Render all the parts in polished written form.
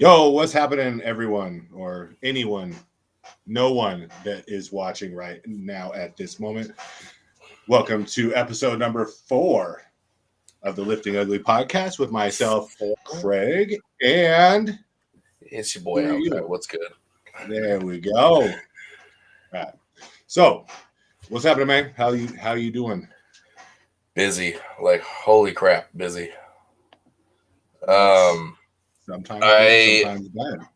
Yo, what's happening, everyone, or anyone, no one that is watching right now at this moment? Welcome to episode number 4 of the Lifting Ugly podcast with myself, Craig, and It's your who boy are Alcott. you? What's good? There we go. All right. So, what's happening, man? How you doing? Busy. Like holy crap, busy. That's Um, sometimes good, I sometimes bad.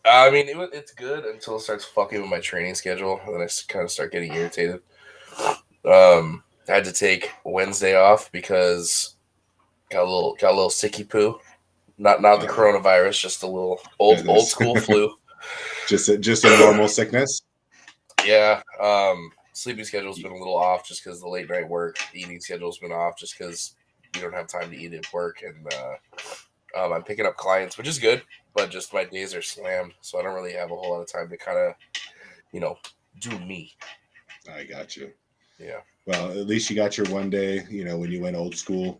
I mean it's good until it starts fucking with my training schedule, and then I kind of start getting irritated. I had to take Wednesday off because got a little sicky poo. Not the Uh-oh. coronavirus, just a little old school flu. Just a normal sickness. Yeah. Sleeping schedule's been a little off just because the late night work. The eating schedule's been off just because you don't have time to eat at work, and I'm picking up clients, which is good, but just my days are slammed, so I don't really have a whole lot of time to kind of, you know, do me. I got you. Yeah. Well, at least you got your one day, when you went old school,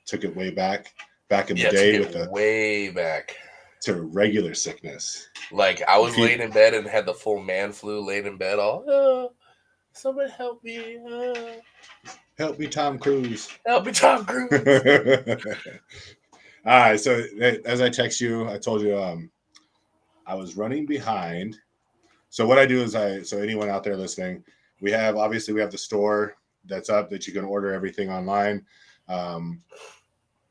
took it way back in the Yeah, to day get with the way back. to regular sickness. Like, I was If you laying in bed and had the full man flu, laying in bed all, somebody help me. help me, Tom Cruise. Help me, Tom Cruise. All right, so as I text you, I told you I was running behind. So what I do is so anyone out there listening, we have the store that's up that you can order everything online. Um,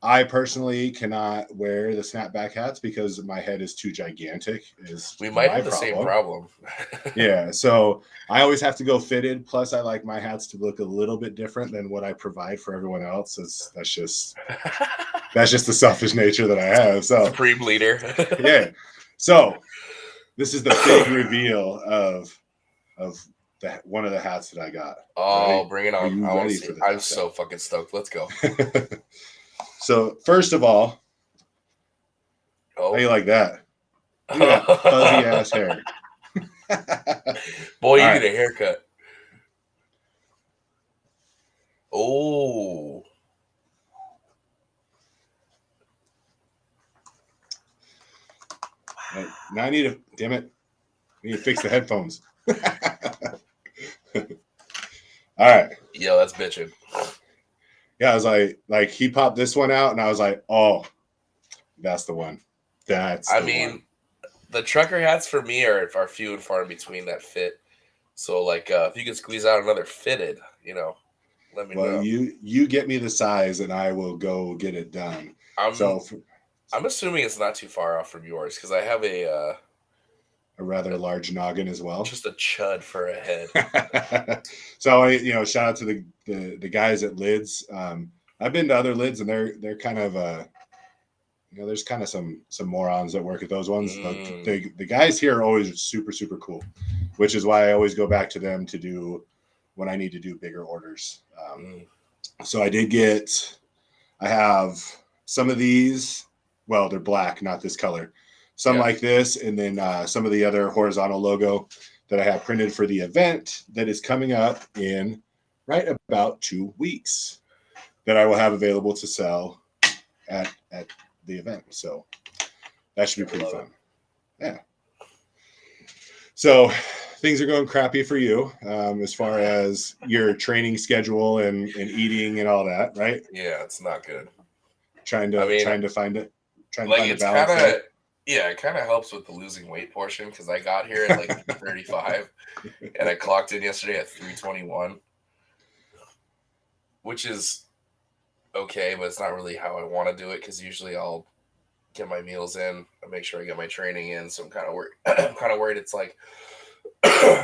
I personally cannot wear the snapback hats because my head is too gigantic. Is We might my have the same problem. problem. Yeah, so I always have to go fitted. Plus, I like my hats to look a little bit different than what I provide for everyone else. That's just the selfish nature that I have. So Supreme leader. yeah, so this is the big reveal of one of the hats that I got. Oh, Ready? bring it Are on. you I want to ready see for it. this? I'm so fucking stoked. Let's go. So first of all, how Oh. you like that? Look at that fuzzy ass hair. Boy, you All need right. a haircut. Oh. Now I need to, damn it, I need to fix the headphones. All right. Yo, that's bitching. Yeah, I was like he popped this one out, and I was like, oh, that's the one. That's I the mean, one. the trucker hats for me are few and far in between that fit. So, like, if you could squeeze out another fitted, let me Well, know. you get me the size, and I will go get it done. I'm So I'm assuming it's not too far off from yours because I have a rather large noggin as well. just a chud for a head. So shout out to the guys at Lids. I've been to other Lids, and they're kind of there's kind of some morons that work at those ones. The guys here are always super super cool, which is why I always go back to them to do when I need to do bigger orders. So I have some of these. Well, they're black, not this color. Some like this, and then some of the other horizontal logo that I have printed for the event that is coming up in right about 2 weeks that I will have available to sell at the event. So that should be pretty fun. Yeah. So things are going crappy for you as far as your training schedule and eating and all that, right? Yeah, it's not good. Trying to find it, trying to Like, find a it's balance kind of, there. yeah, it kind of helps with the losing weight portion because I got here at like 335 and I clocked in yesterday at 321, which is okay, but it's not really how I want to do it because usually I'll get my meals in, I make sure I get my training in, so I'm kind of worried. I'm kind of worried it's like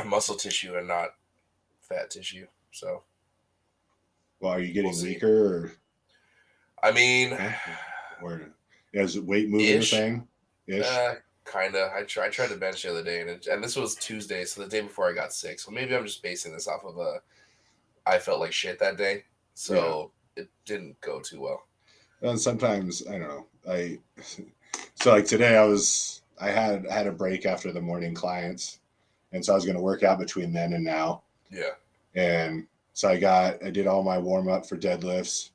muscle tissue and not fat tissue. So, Well, are you getting weaker, or I mean, or is weight moving the thing? Ish. Kind of. I tried to bench the other day, and this was Tuesday, so the day before I got sick. So maybe I'm just basing this off of I felt like shit that day, so it didn't go too well. And sometimes I don't know. So like today I had a break after the morning clients, and so I was going to work out between then and now. Yeah. And so I did all my warm up for deadlifts,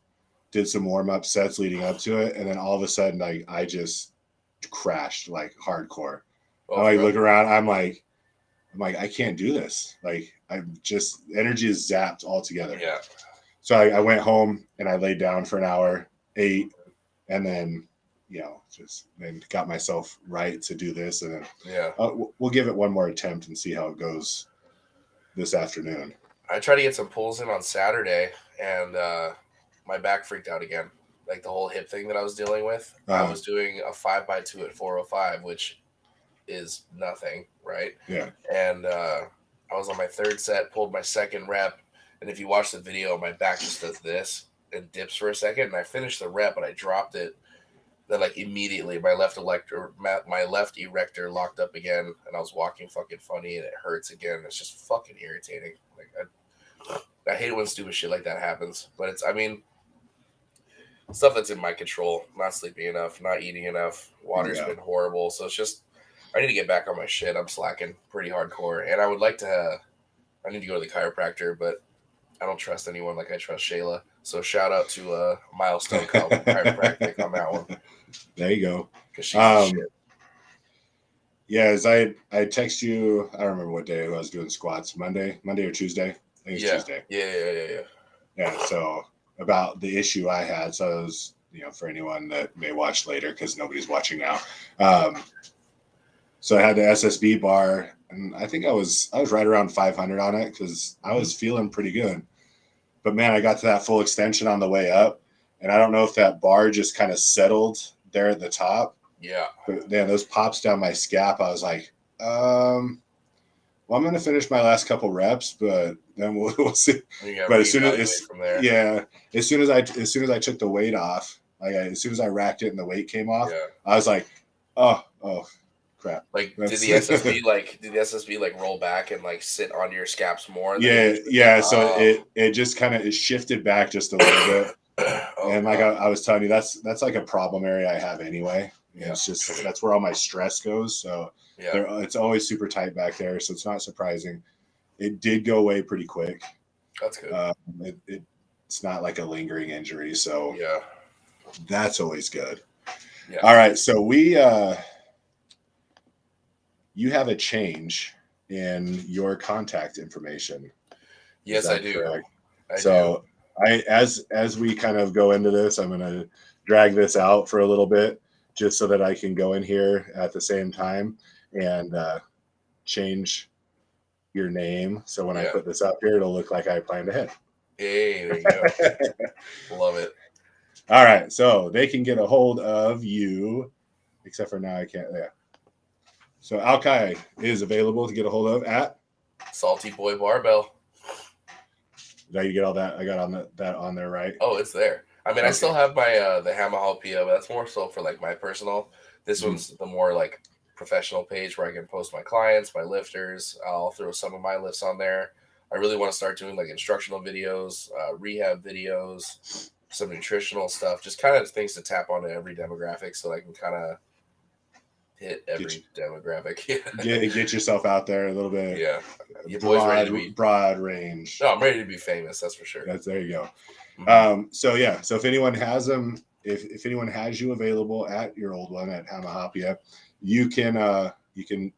did some warm up sets leading up to it, and then all of a sudden I just crashed like hardcore. Oh, I like bro. look around. I'm like, I can't do this. Like, I'm just energy is zapped altogether. Yeah. So I went home and I laid down for an hour, ate, and then just then got myself right to do this, and then Yeah. we'll give it one more attempt and see how it goes this afternoon. I tried to get some pulls in on Saturday, and my back freaked out again. Like the whole hip thing that I was dealing with. I was doing a 5x2 at 405, which is nothing, right? Yeah. And I was on my third set, pulled my second rep, and if you watch the video, my back just does this and dips for a second, and I finished the rep, but I dropped it. Then like immediately, my left erector locked up again, and I was walking fucking funny, and it hurts again. It's just fucking irritating. Like I hate it when stupid shit like that happens, but I mean, stuff that's in my control. Not sleeping enough, not eating enough. Water's been horrible, so it's just I need to get back on my shit. I'm slacking pretty hardcore, and I would like to. I need to go to the chiropractor, but I don't trust anyone like I trust Shayla. So shout out to Milestone Chiropractic on that one. There you go. Because she's the shit. Yeah, as I text you, I don't remember what day I was doing squats. Monday or Tuesday? I think it's Tuesday. Yeah. Yeah, so about the issue I had. So it was, for anyone that may watch later, because nobody's watching now. So I had the SSB bar, and I think I was right around 500 on it because I was feeling pretty good. But man, I got to that full extension on the way up, and I don't know if that bar just kind of settled there at the top. Yeah. But man, those pops down my scap, I was like, well, I'm going to finish my last couple reps, but then we'll see. But as soon as from there. Yeah, as soon as I took the weight off, like as soon as I racked it and the weight came off, I was like, oh crap. Like did the SSB like roll back and like sit on your scaps more? Yeah. So it just kind of shifted back just a little bit. And like I was telling you, that's like a problem area I have anyway. Yeah. It's just that's where all my stress goes. So it's always super tight back there. So it's not surprising. It did go away pretty quick. That's good. It's not like a lingering injury. So that's always good. Yeah. All right. So you have a change in your contact information. Yes, I do. As we kind of go into this, I'm going to drag this out for a little bit just so that I can go in here at the same time and change your name. So when I put this up here, it'll look like I planned ahead. Hey, there you go. Love it. All right. So they can get a hold of you, except for now I can't. Yeah. So Alkai is available to get a hold of at Salty Boy Barbell. Did you get all that? I got that on there, right? Oh, it's there. I mean, I still have my the Hamahopia, but that's more so for like my personal. This one's the more like professional page where I can post my clients, my lifters. I'll throw some of my lifts on there. I really want to start doing like instructional videos, rehab videos, some nutritional stuff, just kind of things to tap onto every demographic so I can kind of hit every demographic. Get yourself out there a little bit. Yeah. Your boy's ready to be broad range. No, I'm ready to be famous. That's for sure. There you go. Mm-hmm. So if anyone has them, if anyone has you available at your old one at Hamahopia, you can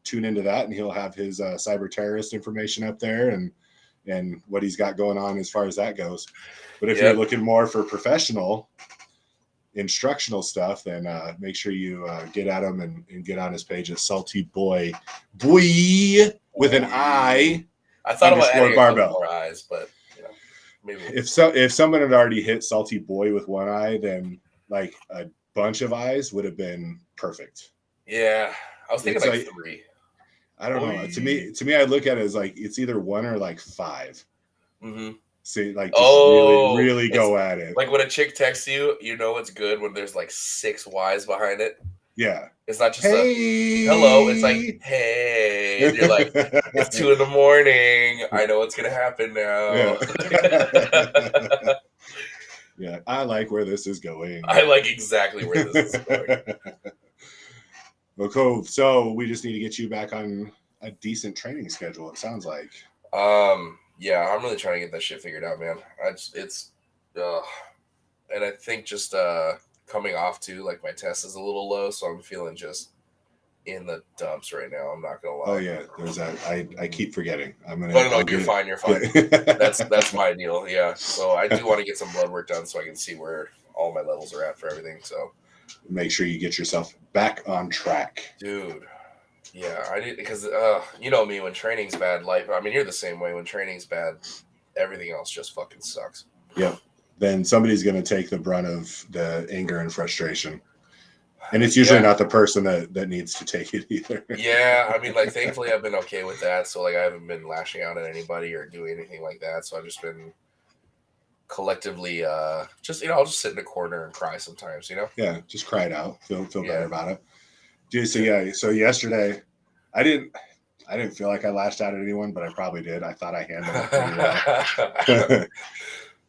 tune into that, and he'll have his cyber terrorist information up there and what he's got going on as far as that goes. But if you're looking more for professional instructional stuff, then make sure you get at him and get on his page at Salty Boy with an I. I thought about adding barbell. More eyes, but maybe if someone had already hit Salty Boy with one eye, then like a bunch of eyes would have been perfect. Yeah, I was thinking like 3. I don't know. To me, I look at it as like it's either 1 or like 5. Mm-hmm. See, like just really go at it. Like when a chick texts you, you know it's good when there's like 6 Y's behind it. Yeah. It's not just a hello. It's like, hey. And you're like, it's 2 a.m. I know what's going to happen now. Yeah. Yeah. I like where this is going. I like exactly where this is going. Well, cool. So we just need to get you back on a decent training schedule, it sounds like. Yeah, I'm really trying to get that shit figured out, man. And I think just coming off too. Like my test is a little low, so I'm feeling just in the dumps right now. I'm not gonna lie. Oh yeah, there's that. I keep forgetting. No, I'll you're get fine. You're fine. it. That's my deal. Yeah. So I do want to get some blood work done so I can see where all my levels are at for everything. So make sure you get yourself back on track, dude. Yeah, I did because you know me, when training's bad, life. I mean, you're the same way. When training's bad, everything else just fucking sucks. Yep. Then somebody's going to take the brunt of the anger and frustration. And it's usually not the person that needs to take it either. Yeah, I mean, like, thankfully I've been okay with that. So, like, I haven't been lashing out at anybody or doing anything like that. So I've just been collectively, just, I'll just sit in a corner and cry sometimes, Yeah, just cry it out. Feel better about it. Dude, so yesterday, I didn't feel like I lashed out at anyone, but I probably did. I thought I handled it pretty well.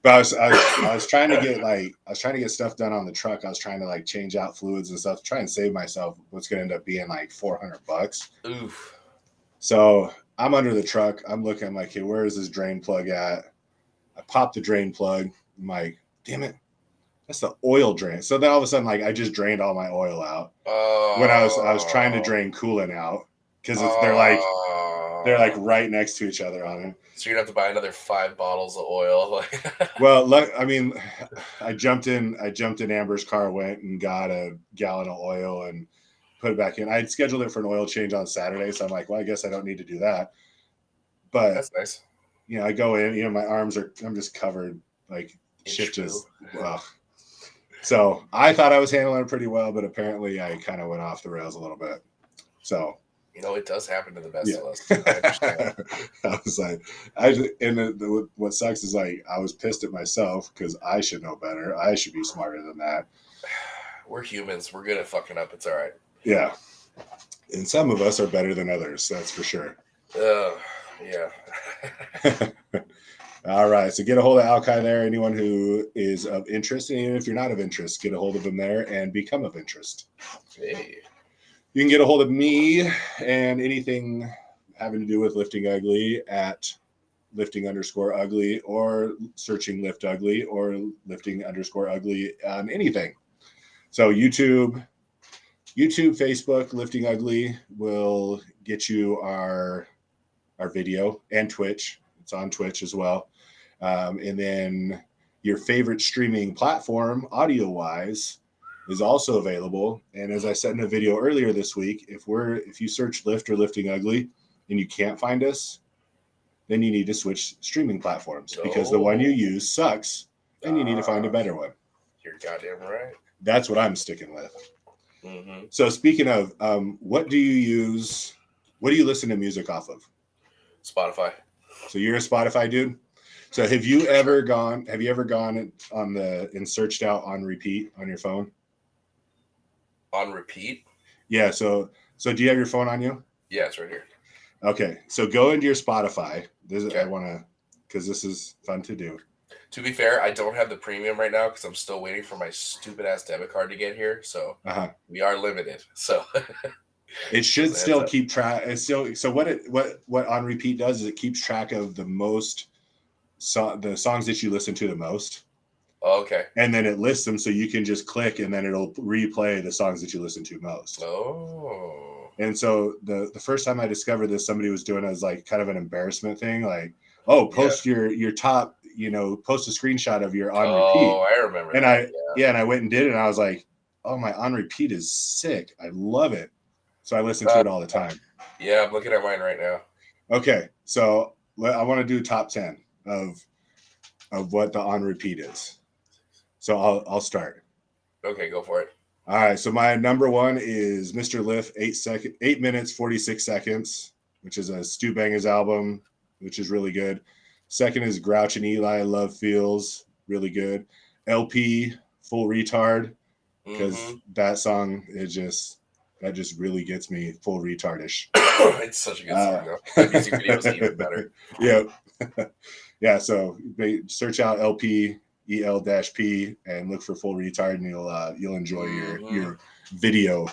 But I was trying to get stuff done on the truck. I was trying to like change out fluids and stuff, try and save myself what's going to end up being like $400. Oof. So I'm under the truck. I'm looking. I'm like, hey, where is this drain plug at? I pop the drain plug. I'm like, damn it, that's the oil drain. So then all of a sudden, like, I just drained all my oil out when I was trying to drain coolant out because they're like right next to each other on it. So you're gonna have to buy another 5 bottles of oil. Well, I mean, I jumped in Amber's car, went and got a gallon of oil and put it back in. I'd scheduled it for an oil change on Saturday, so I'm like, well, I guess I don't need to do that. But that's nice. I go in, my arms I'm just covered, like shit just. So I thought I was handling it pretty well, but apparently I kind of went off the rails a little bit. So. It does happen to the best of us. I understand. I was like, what sucks is like I was pissed at myself because I should know better. I should be smarter than that. We're humans. We're good at fucking up. It's all right. Yeah, and some of us are better than others. That's for sure. Yeah. All right, so get a hold of Alkai there. Anyone who is of interest, and even if you're not of interest, get a hold of him there and become of interest. Hey. You can get a hold of me and anything having to do with Lifting Ugly at lifting_ugly or searching Lift Ugly or lifting_ugly on anything. So YouTube, Facebook, Lifting Ugly will get you our video, and Twitch. It's on Twitch as well. And then your favorite streaming platform, audio-wise, is also available. And as I said in a video earlier this week, if you search Lift or Lifting Ugly and you can't find us, then you need to switch streaming platforms because the one you use sucks and you need to find a better one. You're goddamn right. That's what I'm sticking with. Mm-hmm. So speaking of, what do you listen to music off of? Spotify. So you're a Spotify dude? So have you ever gone on and searched out on repeat on your phone? On repeat? Yeah. So do you have your phone on you? Yeah, it's right here. Okay. So go into your Spotify. Because this is fun to do. To be fair, I don't have the premium right now because I'm still waiting for my stupid ass debit card to get here. So we are limited. So it should still keep track. So what on repeat does is it keeps track of the songs that you listen to the most. Oh, okay. And then it lists them so you can just click and then it'll replay the songs that you listen to most. Oh. And so the first time I discovered this, somebody was doing it as like kind of an embarrassment thing, like, oh, post your top, post a screenshot of your on repeat. Oh, I remember. And and I went and did it, and I was like, oh, my on repeat is sick. I love it. So I listen to it all the time. Yeah, I'm looking at mine right now. Okay, so I want to do top 10 of what the on repeat is. So I'll start. Okay, go for it. All right. So my number one is Mr. Lift, 8 minutes, 46 seconds, which is a Stu Bangers album, which is really good. Second is Grouch and Eli, Love Feels, really good. LP, Full Retard, because that song that just really gets me full retardish. It's such a good song, though. The music video is even better. Yeah. Yeah. So search out LP. EL-P and look for Full Retard, and you'll enjoy your video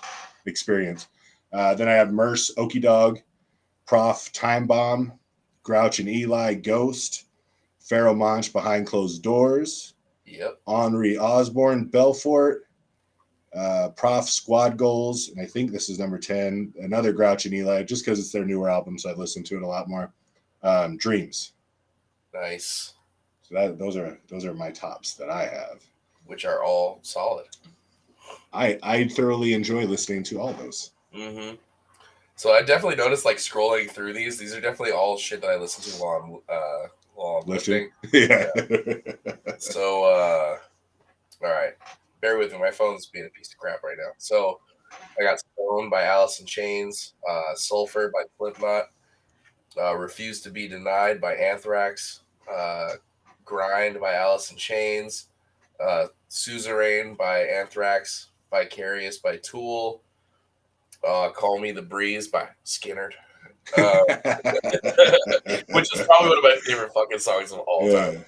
experience. Then I have Merce, Okie Dog, Prof, Time Bomb, Grouch and Eli, Ghost, Pharaoh Monch, Behind Closed Doors. Yep. Henri Osborne, Belfort, Prof Squad Goals, and I think this is number 10. Another Grouch and Eli, just because it's their newer album, so I've listened to it a lot more. Dreams. Nice. So those are my tops that I have, which are all solid. I thoroughly enjoy listening to all those. Mm-hmm. So I definitely noticed, like, scrolling through these are definitely all shit that I listen to while I'm lifting. Yeah. So all right, bear with me. My phone's being a piece of crap right now. So I got Stone by Alice in Chains, Sulfur by Slipknot, Refuse to Be Denied by Anthrax, Grind by Alice in Chains, Suzerain by Anthrax, Vicarious by Tool, Call Me the Breeze by Skinner, which is probably one of my favorite fucking songs of all time.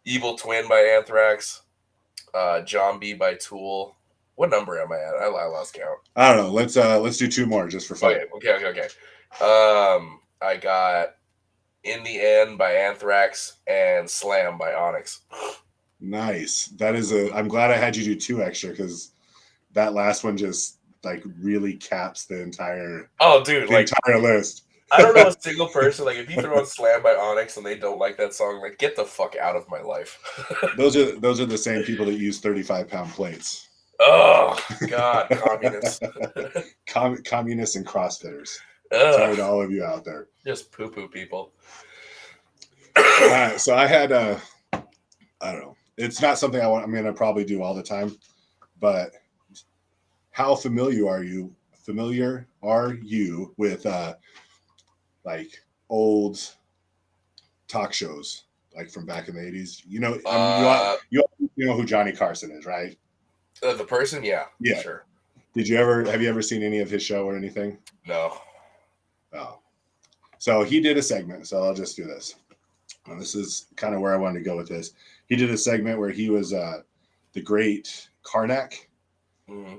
Evil Twin by Anthrax, John B by Tool. What number am I at? I lost count. I don't know. Let's do 2 more just for fun. Okay. I got In the End by Anthrax and Slam by Onyx. Nice. That is I'm glad I had you do 2 extra, because that last one just like really caps the entire entire list. I don't know a single person, like, if you throw on Slam by Onyx and they don't like that song, like, get the fuck out of my life. Those are the same people that use 35-pound plates. Oh God, communists. Communists and CrossFitters. Sorry to all of you out there. Just poo-poo people. So I had I don't know. It's not something I'm going to probably do all the time, but how familiar are you with like old talk shows, like from back in the 80s? You know, you know who Johnny Carson is, right? The person, yeah, sure. Have you ever seen any of his show or anything? No. Oh, so he did a segment. So I'll just do this. Well, this is kind of where I wanted to go with this. He did a segment where he was the Great Craignac,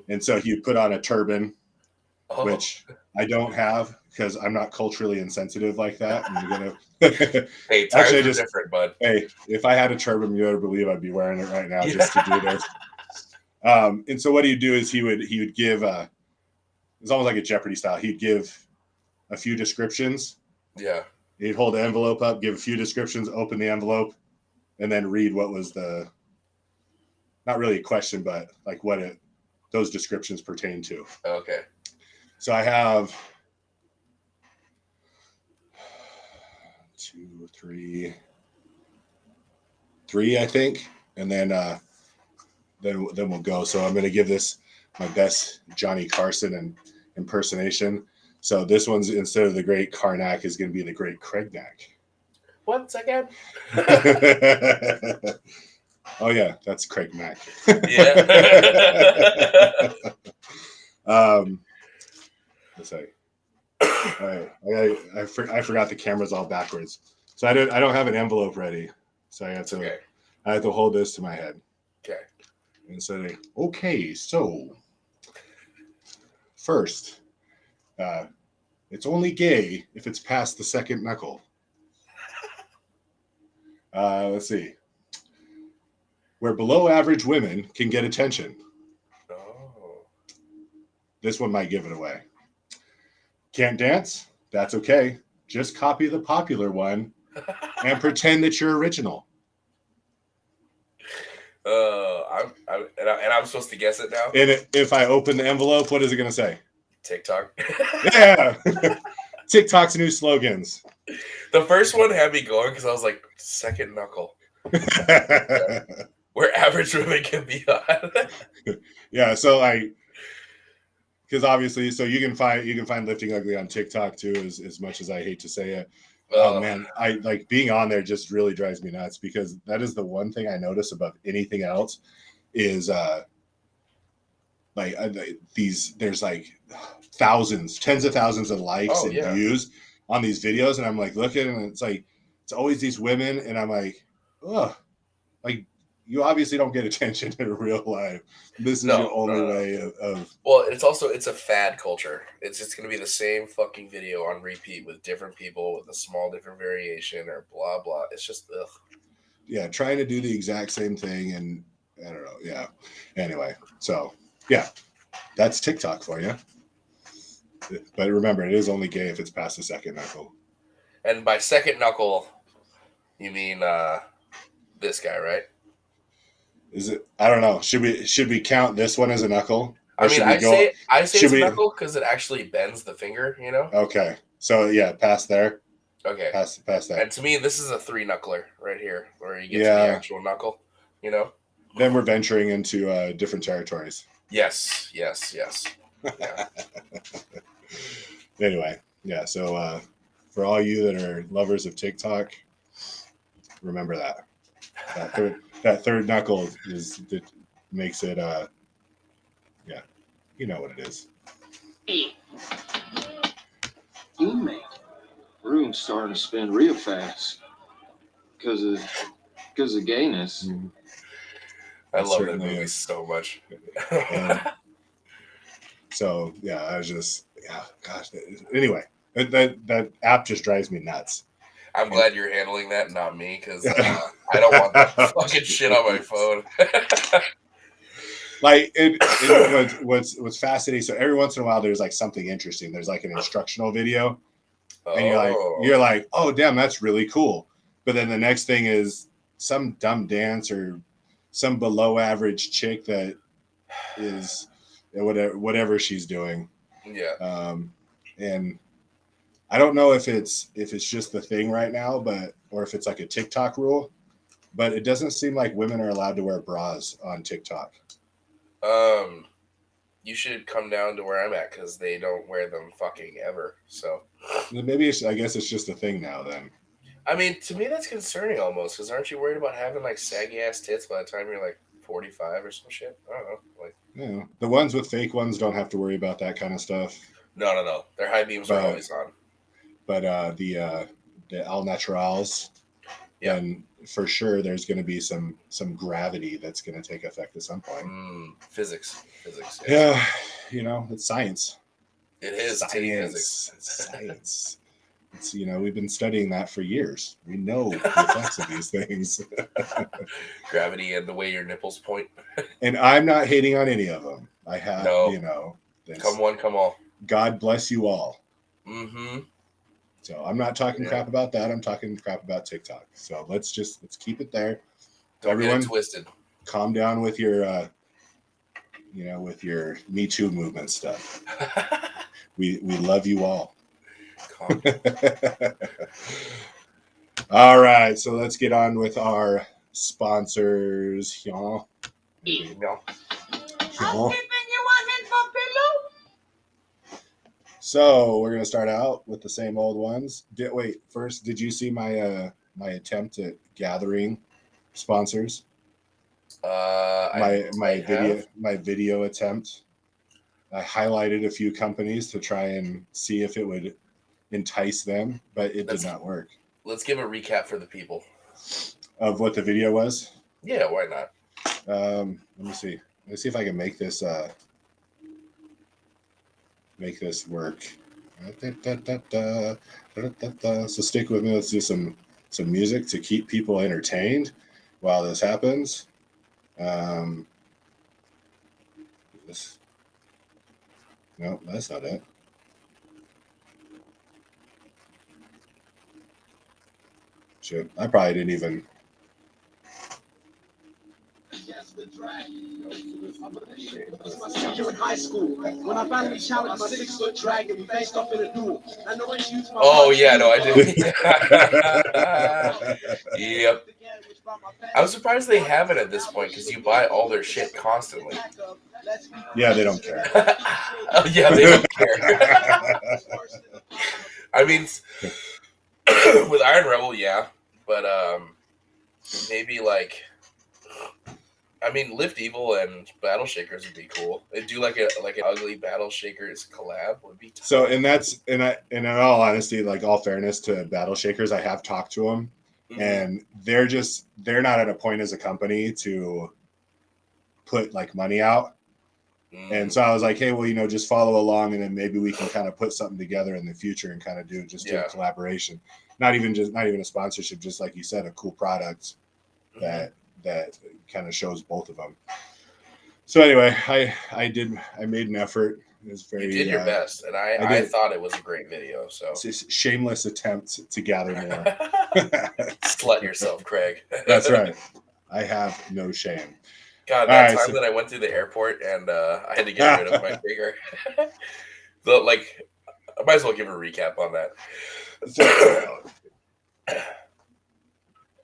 and so he put on a turban, which I don't have because I'm not culturally insensitive like that. I'm gonna. Hey, times are different, bud. Hey, if I had a turban, you better believe I'd be wearing it right now just to do this. And so what he'd do is he would give it's almost like a Jeopardy style. He'd give a few descriptions. Yeah. He'd hold the envelope up, give a few descriptions, open the envelope, and then read what was not really a question, but like what those descriptions pertain to. Okay. So I have 2, 3, I think, and then we'll go. So I'm going to give this my best Johnny Carson impersonation. So this one's, instead of the Great Craignac, is going to be the Great Craignac. Once again. Oh yeah, that's Craignac. Yeah. Let's say. All right, I forgot the camera's all backwards, so I don't have an envelope ready, so I have to hold this to my head. Okay. And say, okay, so first, it's only gay if it's past the second knuckle. Let's see. Where below average women can get attention. Oh. This one might give it away. Can't dance? That's okay. Just copy the popular one and pretend that you're original. I'm supposed to guess it now? And if I open the envelope, what is it going to say? TikTok. Yeah. TikTok's new slogans. The first one had me going because I was like, second knuckle. Where average women can be on. Yeah, so because obviously, so you can find Lifting Ugly on TikTok too, as much as I hate to say it. Oh man, I like being on there just really drives me nuts, because that is the one thing I notice above anything else is there's like thousands, tens of thousands of likes and views on these videos, and I'm like looking, and it's like it's always these women, and I'm like, oh, like you obviously don't get attention in real life. This is your only way of. Well, it's a fad culture. It's just going to be the same fucking video on repeat with different people with a small different variation or blah blah. It's just ugh. Yeah, trying to do the exact same thing, and I don't know. Yeah. Anyway, so yeah, that's TikTok for you. But remember, it is only gay if it's past the second knuckle. And by second knuckle, you mean this guy, right? Is it? I don't know. Should we count this one as a knuckle? Or I mean, should we go? I say Should it's a we? knuckle because it actually bends the finger, you know? Okay. So yeah, past there. Okay. Past that. And to me, this is a 3-knuckler right here, where you get to the Yeah. actual knuckle, you know? Then we're venturing into different territories. Yes. Yeah. Anyway, yeah. So for all you that are lovers of TikTok, remember that that third knuckle is that makes it. Yeah, you know what it is. You man, room's starting to spin real fast because of gayness. Mm. I love that certainly movie is. so much. So yeah, I was just gosh. Anyway, that app just drives me nuts. I'm glad you're handling that, not me, because I don't want that fucking shit on my phone. Like what's fascinating. So every once in a while, there's like something interesting. There's like an instructional video, and you're like, oh damn, that's really cool. But then the next thing is some dumb dance or some below average chick that is whatever she's doing. Yeah. And I don't know if it's just the thing right now, or if it's like a TikTok rule, but it doesn't seem like women are allowed to wear bras on TikTok. You should come down to where I'm at because they don't wear them fucking ever. So maybe I guess it's just a thing now. Then I mean, to me that's concerning almost because aren't you worried about having like saggy ass tits by the time you're like 45 or some shit? I don't know. Like, yeah, the ones with fake ones don't have to worry about that kind of stuff. No. Their high beams are always on. But the al naturals, then for sure there's going to be some gravity that's going to take effect at some point. Physics. Yeah, it's science. It is science. Science. It's we've been studying that for years. We know the effects of these things. Gravity and the way your nipples point. And I'm not hating on any of them. I have, come one, come all. God bless you all. Mm-hmm. So I'm not talking crap about that. I'm talking crap about TikTok. So let's keep it there. Don't Everyone, get it twisted. Calm down with your, with your Me Too movement stuff. We love you all. All right, so let's get on with our sponsors. Yeah. So we're gonna start out with the same old ones. First, did you see my my attempt at gathering sponsors? My video attempt. I highlighted a few companies to try and see if it would entice them, but it did not work. Let's give a recap for the people of what the video was. Yeah, why not? Let me see. Let's see if I can make this work. So stick with me. Let's do some music to keep people entertained while this happens. No, that's not it. Shit, I probably didn't even. In high school, when I finally challenged my 6-foot dragon, we faced off in a duel. I know it's used my I did. Yep. I'm surprised they have it at this point because you buy all their shit constantly. Yeah, they don't care. Yeah, they don't care. I mean, with Iron Rebel, yeah, but maybe like. I mean, Lift Evil and Battle Shakers would be cool. They'd do like an ugly Battle Shakers collab would be tough. So, and in all honesty, like all fairness to Battle Shakers, I have talked to them, and they're not at a point as a company to put like money out. And so I was like, hey, well, just follow along, and then maybe we can kind of put something together in the future and kind of do a collaboration. Not even a sponsorship, just like you said, a cool product that that kind of shows both of them. So anyway, I made an effort. It was very, You did your best, and I thought it was a great video. So it's a shameless attempt to gather more. Slut yourself, Craig. That's right. I have no shame. God, that time that I went through the airport and I had to get rid of my shaker. So, like, I might as well give a recap on that.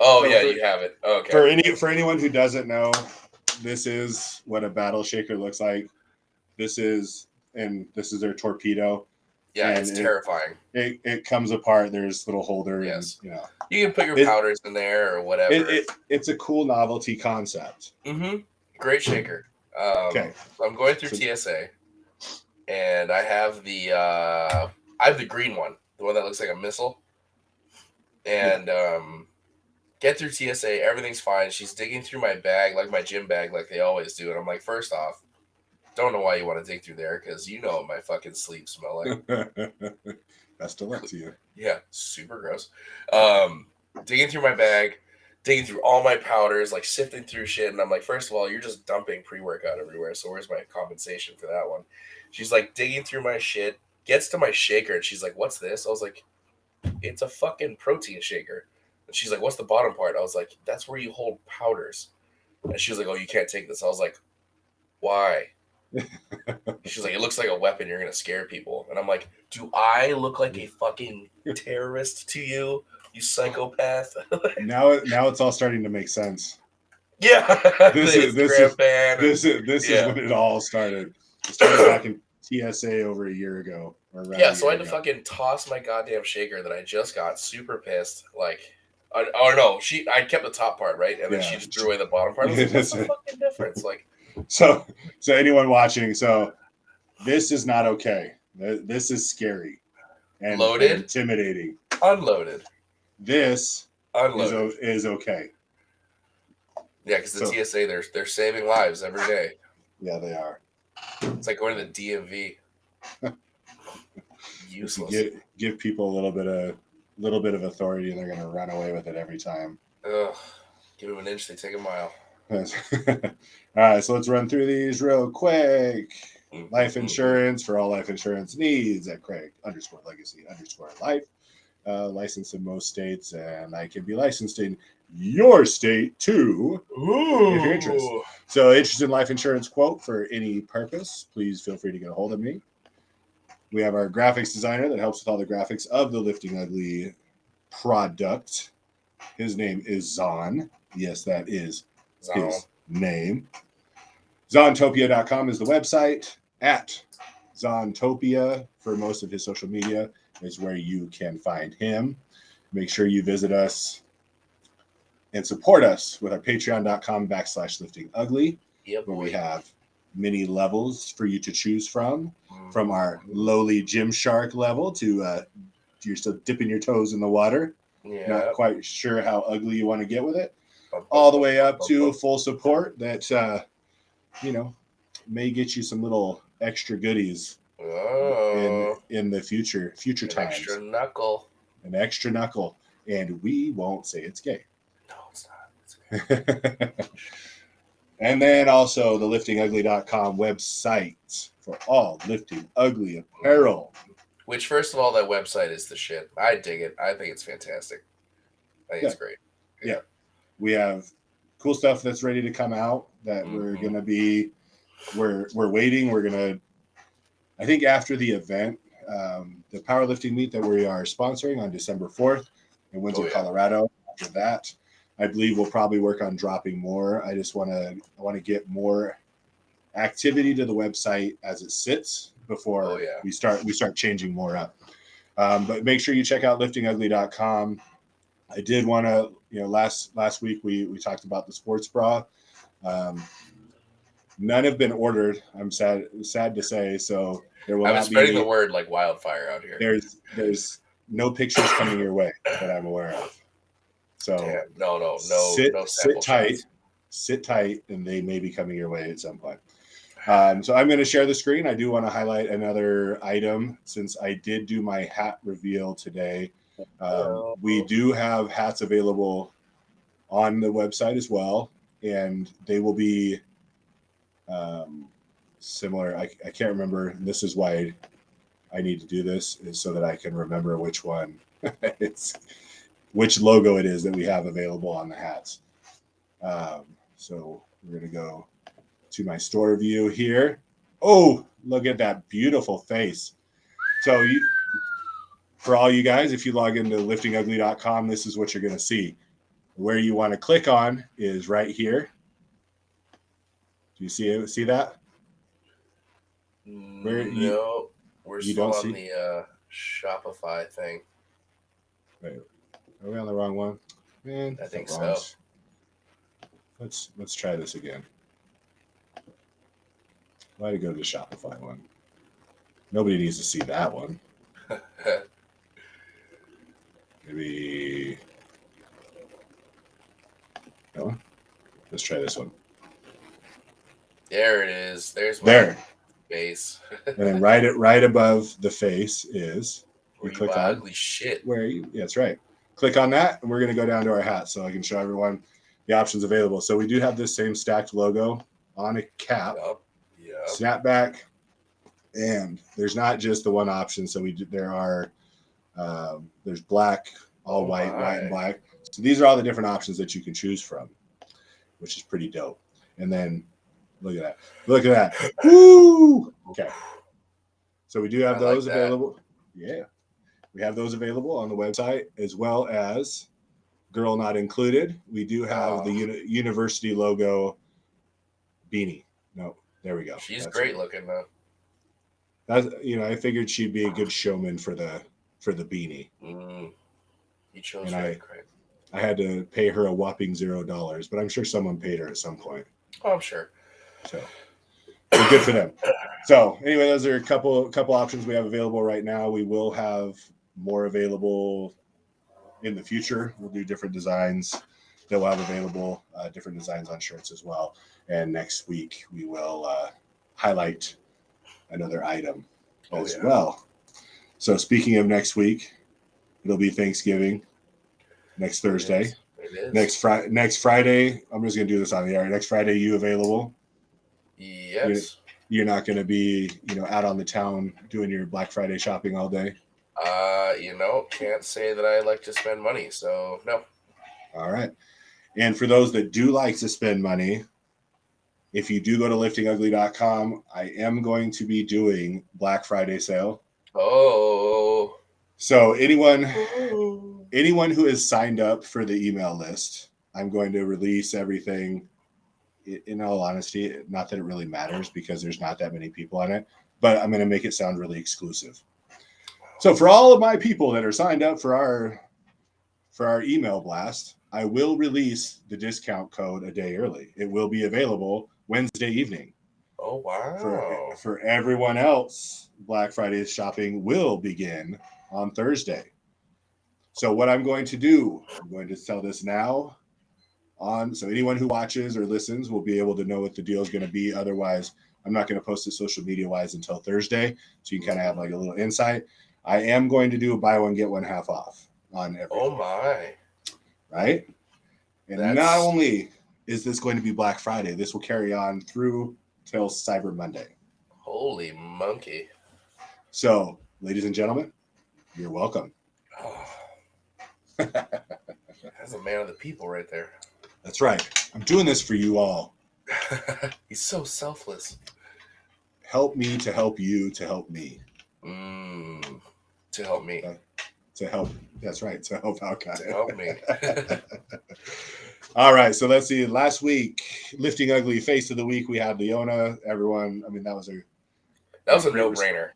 You have it. Okay. For anyone who doesn't know, this is what a battle shaker looks like. This is their torpedo. Yeah, and it's terrifying. It comes apart. There's little holder. Yes. And, you can put your powders in there or whatever. It's a cool novelty concept. Mm-hmm. Great shaker. Okay. So I'm going through TSA, and I have the green one, the one that looks like a missile. And get through TSA, everything's fine. She's digging through my bag, like my gym bag, like they always do. And I'm like, first off, don't know why you want to dig through there, because you know what my fucking sleep smell like. Best of luck to you. Yeah, super gross. Digging through my bag, digging through all my powders, like sifting through shit. And I'm like, first of all, you're just dumping pre-workout everywhere. So where's my compensation for that one? She's like digging through my shit, gets to my shaker, and she's like, what's this? I was like, it's a fucking protein shaker. And she's like, what's the bottom part? I was like, that's where you hold powders. And she was like, oh, you can't take this. I was like, why? She's like, it looks like a weapon. You're going to scare people. And I'm like, do I look like a fucking terrorist to you, you psychopath? Now it's all starting to make sense. Yeah. This is when it all started. It started back in TSA over a year ago. So I had to fucking toss my goddamn shaker that I just got, super pissed. Like, I kept the top part, right? And then she just threw away the bottom part. I was like, what's the fucking difference? Like, so anyone watching, this is not okay. This is scary and loaded, intimidating. Unloaded. This unloaded is okay. Yeah, because the TSA, they're saving lives every day. Yeah, they are. It's like going to the DMV. Useless. Give people a little bit of authority, and they're going to run away with it every time. Ugh. Give them an inch, they take a mile. All right, so let's run through these real quick. Life insurance for all life insurance needs at Craig_Legacy_life. Licensed in most states, and I can be licensed in your state too. If you're interested. So, interested in life insurance quote for any purpose, please feel free to get a hold of me. We have our graphics designer that helps with all the graphics of the Lifting Ugly product. His name is Zon. Yes, that is his name. Zontopia.com is the website. At Zontopia for most of his social media is where you can find him. Make sure you visit us and support us with our patreon.com/liftingugly, where we have many levels for you to choose from our lowly Gymshark level to you're still dipping your toes in the water. Not quite sure how ugly you want to get with it. All the way up to full support that may get you some little extra goodies in the future times. An extra knuckle, and we won't say it's gay. No, it's not. It's okay. And then also the liftingugly.com website for all Lifting Ugly apparel. Which, first of all, that website is the shit. I dig it. I think it's fantastic. I think it's great. Yeah. We have cool stuff that's ready to come out that we're going to be, we're waiting. We're going to, I think after the event, the powerlifting meet that we are sponsoring on December 4th in Windsor, Colorado. After that, I believe we'll probably work on dropping more. I just want to get more activity to the website as it sits before we start changing more up. But make sure you check out liftingugly.com. I did want to, last week we talked about the sports bra. None have been ordered. I'm sad to say. So there will not be spreading the word like wildfire out here. There's no pictures coming your way that I'm aware of. So no sit tight, and they may be coming your way at some point. So I'm going to share the screen. I do want to highlight another item since I did do my hat reveal today. We do have hats available on the website as well. and they will be similar. I can't remember. And this is why I need to do this, is so that I can remember which one it's which logo it is that we have available on the hats. So we're gonna go to my store view here. Oh, look at that beautiful face. So for all you guys, if you log into liftingugly.com, this is what you're gonna see. Where you want to click on is right here. Do you see it? See that? No, we're you still don't on see? the Shopify thing. Wait, are we on the wrong one? Man, I think wrong. so. Let's try this again. Why to go to the Shopify one? Nobody needs to see that one. Maybe that one. Let's try this one. There it is. There's my There. face. And then right above the face is Where you you click buy on ugly shit. where you. Yeah, that's right. Click on that, and we're going to go down to our hat so I can show everyone the options available. So we do have this same stacked logo on a cap, Yep. snapback, and there's not just the one option. So there's black, all white, white and black. So these are all the different options that you can choose from, which is pretty dope. And then look at that. Woo! Okay. So we do have those available. Yeah. We have those available on the website, as well as Girl Not Included. We do have the university logo beanie. No, there we go. She's great looking though. That's, I figured she'd be a good showman for the beanie. You chose and right, Craig. I had to pay her a whopping $0, but I'm sure someone paid her at some point. Oh, I'm sure. So good for them. So anyway, those are a couple options we have available right now. We will have more available in the future. We'll do different designs that we'll have available, different designs on shirts as well. And next week we will highlight another item as well. So speaking of next week, it'll be Thanksgiving next Thursday. It is. Next Friday, I'm just going to do this on the air. Next Friday, you available? Yes. You're not going to be, out on the town doing your Black Friday shopping all day? Can't say that I like to spend money, so no. All right. And for those that do like to spend money, if you do go to liftingugly.com, I am going to be doing Black Friday sale. Oh. So anyone who has signed up for the email list, I'm going to release everything. In all honesty, not that it really matters because there's not that many people on it, but I'm going to make it sound really exclusive. So for all of my people that are signed up for our email blast, I will release the discount code a day early. It will be available Wednesday evening. Oh, wow. For everyone else, Black Friday shopping will begin on Thursday. So what I'm going to do, I'm going to tell this now so anyone who watches or listens will be able to know what the deal is going to be. Otherwise, I'm not going to post it social media wise until Thursday. So you can kind of have like a little insight. I am going to do a buy one, get one half off on everything. Oh my. Right? And not only is this going to be Black Friday, this will carry on through till Cyber Monday. Holy monkey. So, ladies and gentlemen, you're welcome. That's a man of the people right there. That's right. I'm doing this for you all. He's so selfless. Help me to help you to help me. To help me. To help. That's right. To help out guys. To help me. All right. So let's see. Last week, Lifting Ugly Face of the Week, we had Leona. Everyone, that was a no-brainer.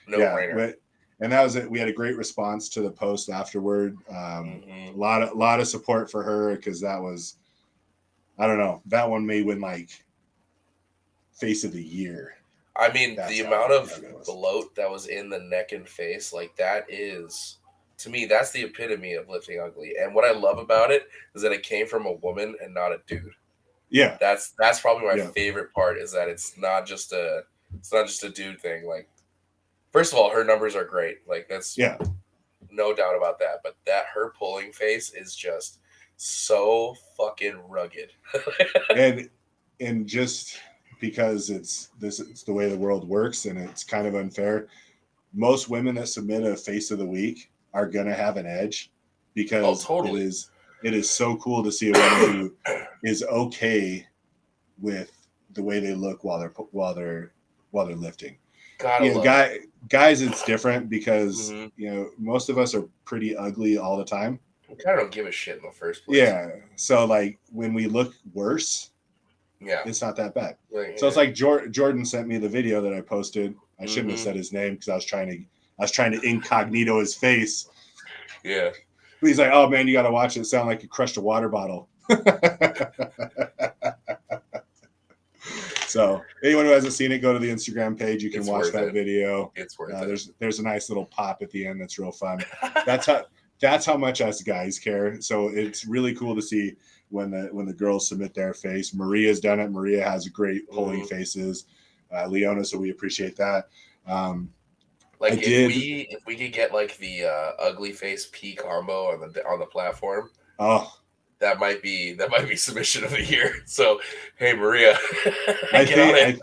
No-brainer. And that was it. We had a great response to the post afterward. A lot of support for her because that was, I don't know, that one may win like Face of the Year. I mean, the amount of bloat that was in the neck and face, like that is, to me, that's the epitome of lifting ugly. And what I love about it is that it came from a woman and not a dude. Yeah, that's probably my favorite part is that it's not just a dude thing. Like, first of all, her numbers are great. Like that's no doubt about that. But that her pulling face is just so fucking rugged. and just because it's the way the world works, and it's kind of unfair. Most women that submit a face of the week are gonna have an edge because totally. it is so cool to see a woman who is okay with the way they look while they're lifting. Gotta love Guys, it's different because Mhm. most of us are pretty ugly all the time. We kind of don't give a shit in the first place. Yeah, so like when we look worse, Yeah. it's not that bad. Like, So it's like Jordan sent me the video that I posted. I shouldn't have Mhm. said his name because I was trying to incognito his face. yeah. But he's like, "Oh man, you got to watch it. Sound like you crushed a water bottle." So anyone who hasn't seen it, go to the Instagram page. You can It's watch worth that it. video. It's worth it. There's a nice little pop at the end that's real fun. That's how much us guys care. So it's really cool to see when the girls submit their face. Maria's done it. Maria has great pulling faces. Leona, so we appreciate that. Like I if did. we could get like the ugly face P combo on the platform, Oh, that might be submission of the year. So hey Maria, I get on it.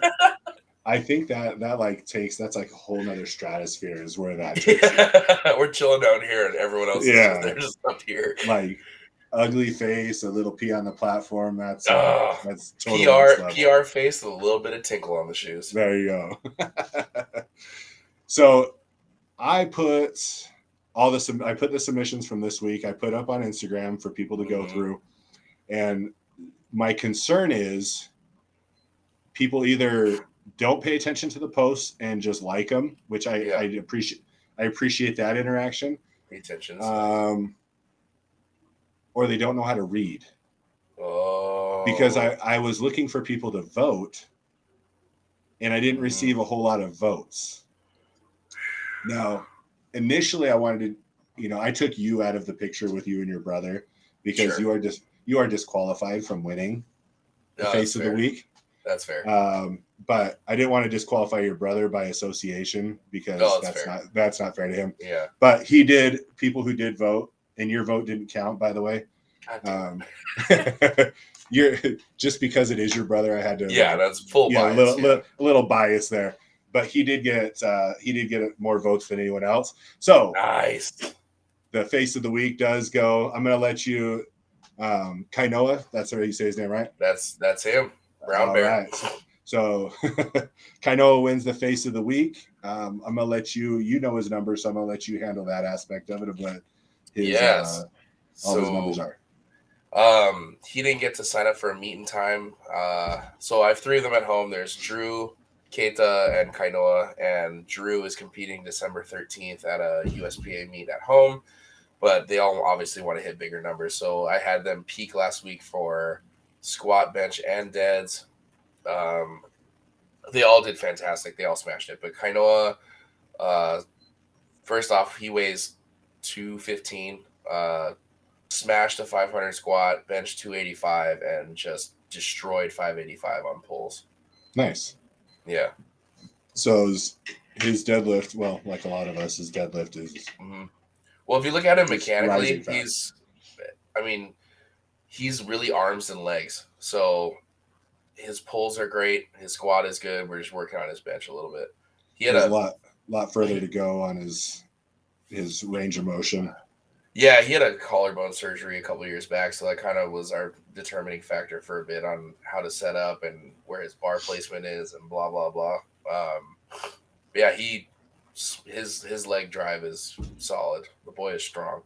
I think that like that's like a whole nother stratosphere is where that takes you. We're chilling down here and everyone else is they're just up here. Like ugly face, a little P on the platform. That's totally PR face with a little bit of tinkle on the shoes. There you go. So I put the submissions from this week. I put up on Instagram for people to go through, and my concern is people either don't pay attention to the posts and just like them, which I appreciate. I appreciate that interaction. Pay attention. Or they don't know how to read. Oh. Because I was looking for people to vote, and I didn't receive a whole lot of votes. Now, initially, I wanted to, I took you out of the picture with you and your brother because you are disqualified from winning the face of the week. That's fair. But I didn't want to disqualify your brother by association because that's not fair to him. Yeah. But people who did vote, and your vote didn't count, by the way. You're just because it is your brother, I had to. Yeah, that's full bias. A little bias there, but he did get more votes than anyone else. So nice. The face of the week does go. I'm gonna let you, Kainoa. That's how you say his name, right? That's him. Brown bear. Right. So Kainoa wins the face of the week. I'm gonna let you. You know his number, so I'm gonna let you handle that aspect of it of what his all his numbers are. He didn't get to sign up for a meet in time. So I have three of them at home. There's Drew, Keita, and Kainoa, and Drew is competing December 13th at a USPA meet at home, but they all obviously want to hit bigger numbers. So I had them peak last week for squat, bench, and deads. They all did fantastic. They all smashed it. But Kainoa, first off, he weighs 215, smashed a 500 squat, bench 285, and just destroyed 585 on pulls. Nice. Yeah. So his deadlift, well, like a lot of us, his deadlift is. Well, if you look at him mechanically, he's really arms and legs. So his pulls are great. His squat is good. We're just working on his bench a little bit. He had a lot further to go on his range of motion. Yeah, he had a collarbone surgery a couple of years back, so that kind of was our determining factor for a bit on how to set up and where his bar placement is and blah blah blah. Yeah, his leg drive is solid. The boy is strong.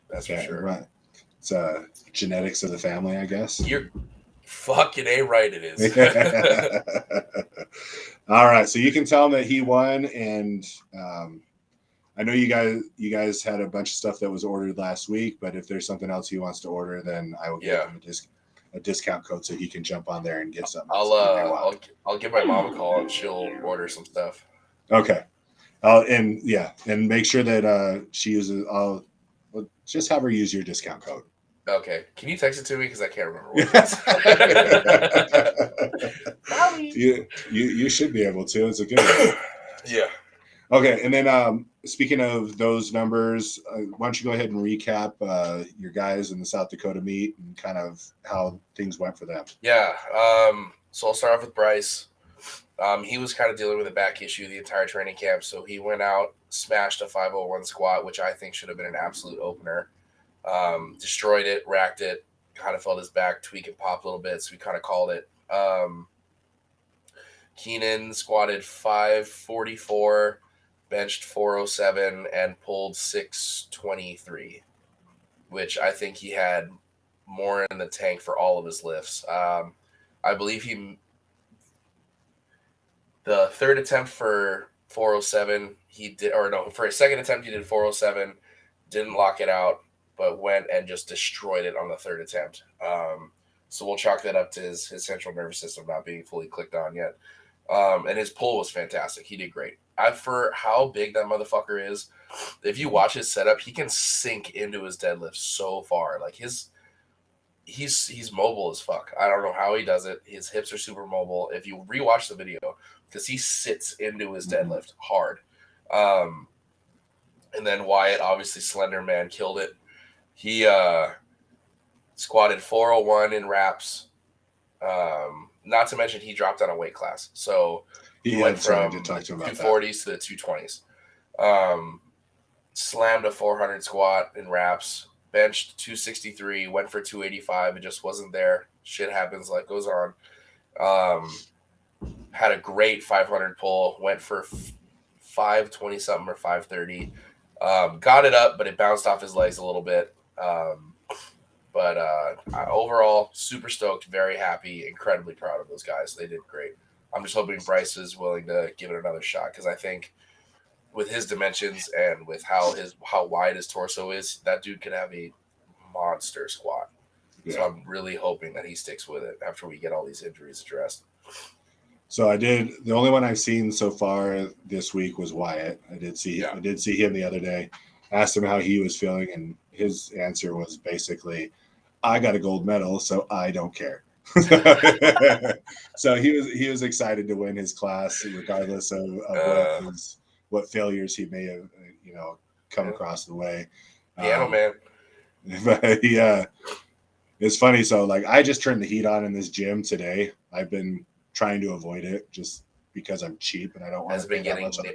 That's for sure. Right. It's genetics of the family, I guess. You're fucking A right. It is. All right, so you can tell him that he won, and I know you guys had a bunch of stuff that was ordered last week, but if there's something else he wants to order, then I will give him a discount code so he can jump on there and get something. I'll give my mom a call and she'll order some stuff. Okay. And make sure that she uses. I'll just have her use your discount code. Okay. Can you text it to me because I can't remember what it is. You should be able to. It's a good one. Yeah. Okay, and then speaking of those numbers, why don't you go ahead and recap your guys in the South Dakota meet and kind of how things went for them? Yeah. So I'll start off with Bryce. He was kind of dealing with a back issue the entire training camp, so he went out, smashed a 501 squat, which I think should have been an absolute opener. Destroyed it, racked it, kind of felt his back tweak and pop a little bit, so we kind of called it. Keenan squatted 544, benched 407, and pulled 623, which I think he had more in the tank for all of his lifts. I believe the third attempt for 407, for his second attempt, he did 407, didn't lock it out, but went and just destroyed it on the third attempt. So we'll chalk that up to his central nervous system not being fully clicked on yet. And his pull was fantastic. He did great. For how big that motherfucker is, if you watch his setup, he can sink into his deadlift so far. Like he's mobile as fuck. I don't know how he does it. His hips are super mobile. If you rewatch the video, because he sits into his deadlift hard. And then Wyatt, obviously Slender Man, killed it. He squatted 401 in wraps. Not to mention he dropped down a weight class. So he went from the 240s to the 220s. Slammed a 400 squat in wraps. Benched 263, went for 285. It just wasn't there. Shit happens, life goes on. Had a great 500 pull. Went for 520 something or 530. Got it up, but it bounced off his legs a little bit. But overall, super stoked, very happy, incredibly proud of those guys. They did great. I'm just hoping Bryce is willing to give it another shot because I think with his dimensions and with how wide his torso is, that dude could have a monster squat. Yeah. So I'm really hoping that he sticks with it after we get all these injuries addressed. So the only one I've seen so far this week was Wyatt. I did see him the other day. Asked him how he was feeling, and his answer was basically, I got a gold medal, so I don't care. So he was excited to win his class, regardless of what failures he may have come across the way. Piano man. But it's funny. So like I just turned the heat on in this gym today. I've been trying to avoid it just because I'm cheap and I don't want to pay that much on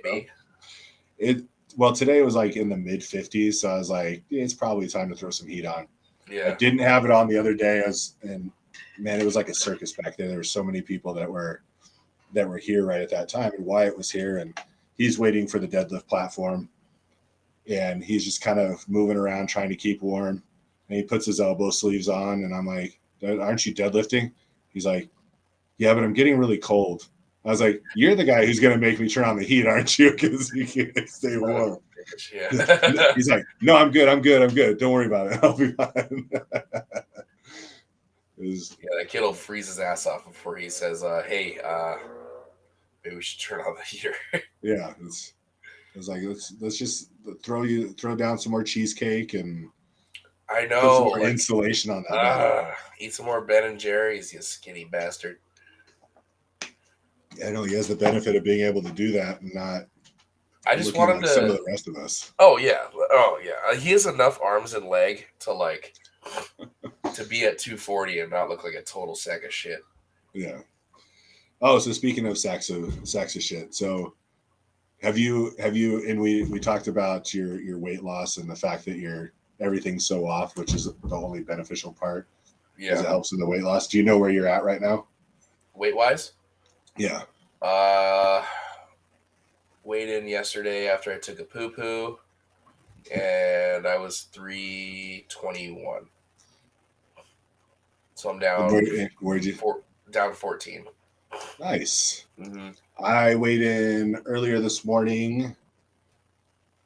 it. Well, today it was like in the mid 50s, so I was like, it's probably time to throw some heat on. Yeah. I didn't have it on the other day, and man, it was like a circus back there. There were so many people that were here right at that time, and Wyatt was here, and he's waiting for the deadlift platform, and he's just kind of moving around trying to keep warm, and he puts his elbow sleeves on, and I'm like, aren't you deadlifting? He's like, yeah, but I'm getting really cold. I was like, you're the guy who's going to make me turn on the heat, aren't you? Because you can't stay warm. Yeah. He's like, no, I'm good. Don't worry about it. I'll be fine. That kid will freeze his ass off before he says, hey, maybe we should turn on the heater. Yeah. It's like, let's just throw down some more cheesecake and I know. Put some more insulation on that. Eat some more Ben and Jerry's, you skinny bastard. I know he has the benefit of being able to do that and not. I just want him to. Some of the rest of us. Oh yeah. He has enough arms and leg to to be at 240 and not look like a total sack of shit. Yeah. Oh, so speaking of sacks of shit, so have you? And we talked about your weight loss and the fact that everything's so off, which is the only beneficial part. Yeah. Because it helps in the weight loss. Do you know where you're at right now? Weight wise? Yeah. Weighed in yesterday after I took a poo-poo, and I was 321. So I'm down. Where'd you? Down 14. Nice. Mm-hmm. I weighed in earlier this morning.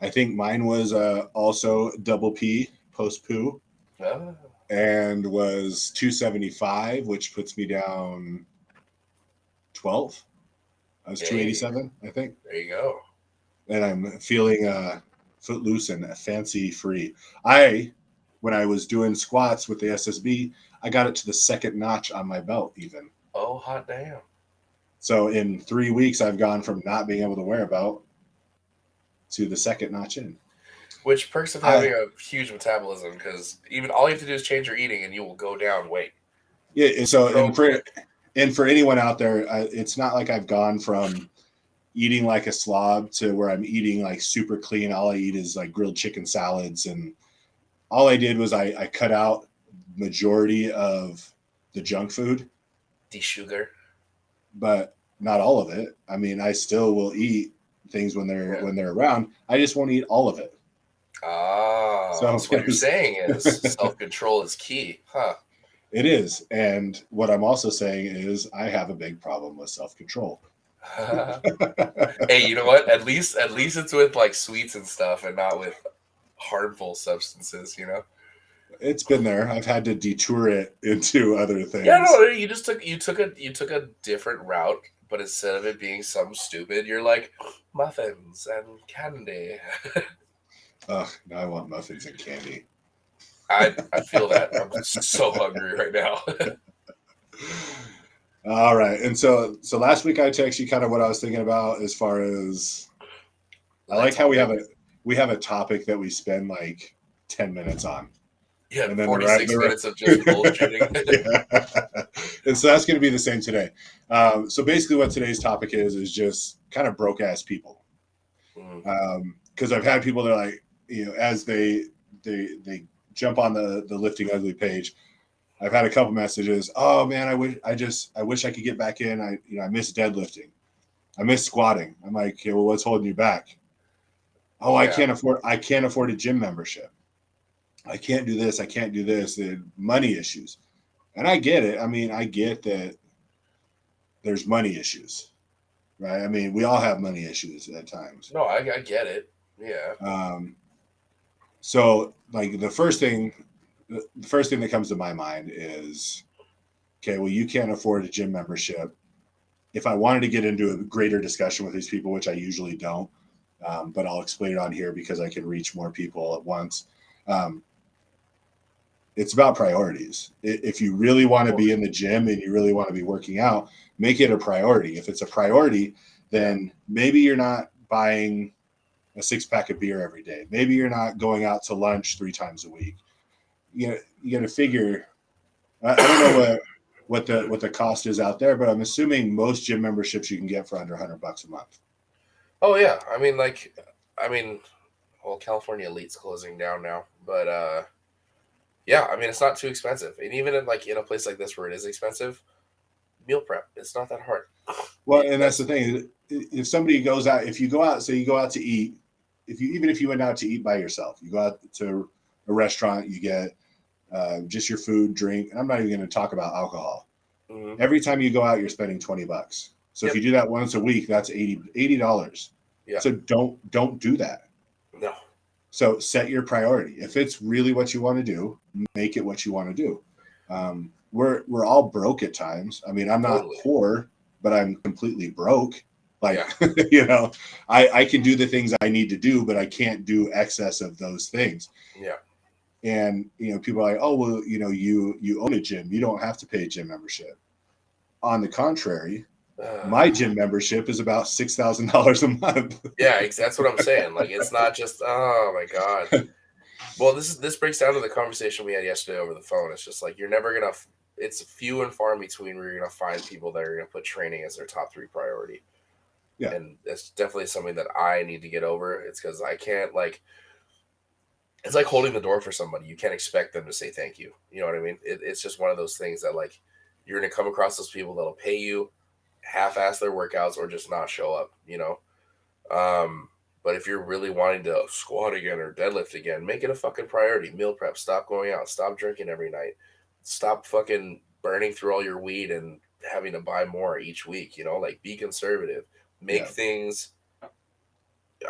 I think mine was also double P post-poo. Oh. And was 275, which puts me down 12. I was 287, I think. There you go. And I'm feeling footloose and fancy free. When I was doing squats with the SSB, I got it to the second notch on my belt even. Oh, hot damn. So in 3 weeks, I've gone from not being able to wear a belt to the second notch in. Which perks of having a huge metabolism, because even all you have to do is change your eating and you will go down weight. Yeah. And for anyone out there, it's not like I've gone from eating like a slob to where I'm eating like super clean. All I eat is like grilled chicken salads, and all I did was I cut out majority of the junk food, The sugar, but not all of it. I mean, I still will eat things when they're around. I just won't eat all of it. So what you're saying is self-control is key, huh? It is, and what I'm also saying is I have a big problem with self-control. Hey, you know what? At least it's with like sweets and stuff, and not with harmful substances. You know. It's been there. I've had to detour it into other things. Yeah, no, you took a different route, but instead of it being something stupid, you're like muffins and candy. Ugh, now I want muffins and candy. I feel that. I'm so hungry right now. All right, and so last week I texted you kind of what I was thinking about as far as I like how we have a topic that we spend like 10 minutes on. Yeah, and then 46 minutes of just bullshitting. Yeah. And so that's going to be the same today. So basically what today's topic is just kind of broke ass people. Because I've had people that are like, you know, as they jump on the Lifting Ugly page, I've had a couple messages. Oh man, I wish I could get back in. I miss deadlifting. I miss squatting. I'm like, okay, well, what's holding you back? Oh, yeah. I can't afford a gym membership. I can't do this. I can't do this. The money issues. And I get it. I mean, I get that there's money issues, right? I mean, we all have money issues at times. No, I get it. Yeah. So like the first thing that comes to my mind is, okay, well, you can't afford a gym membership. If I wanted to get into a greater discussion with these people, which I usually don't, but I'll explain it on here because I can reach more people at once. It's about priorities. If you really want to be in the gym and you really want to be working out, make it a priority. If it's a priority, then maybe you're not buying a 6-pack of beer every day. Maybe you're not going out to lunch 3 times a week. You got to figure. I don't know what the cost is out there, but I'm assuming most gym memberships you can get for under $100 a month. Oh yeah, well, California Elite's closing down now, but yeah, I mean, it's not too expensive, and even in a place like this where it is expensive, meal prep, it's not that hard. Well, and that's the thing. If somebody goes out, if you go out, so you go out to eat, even if you went out to eat by yourself, you go out to a restaurant, you get just your food, drink. And I'm not even going to talk about alcohol. Mm-hmm. Every time you go out, you're spending $20. So if you do that once a week, that's $80. Yeah. So don't do that. No. So set your priority. If it's really what you want to do, make it what you want to do. We're all broke at times. I mean, I'm not poor, but I'm completely broke. Like, I can do the things I need to do, but I can't do excess of those things. Yeah. And, people are like, oh, well, you own a gym. You don't have to pay a gym membership. On the contrary, my gym membership is about $6,000 a month. Yeah, that's what I'm saying. Like, it's not just, oh my God. Well, this breaks down to the conversation we had yesterday over the phone. It's just like, you're never going to, it's few and far in between where you're going to find people that are going to put training as their top 3 priority. Yeah. And it's definitely something that I need to get over. It's because I can't, it's like holding the door for somebody. You can't expect them to say thank you. You know what I mean? It's just one of those things that, like, you're going to come across those people that'll pay you, half-ass their workouts, or just not show up, But if you're really wanting to squat again or deadlift again, make it a fucking priority. Meal prep. Stop going out. Stop drinking every night. Stop fucking burning through all your weed and having to buy more each week, be conservative. Make things, I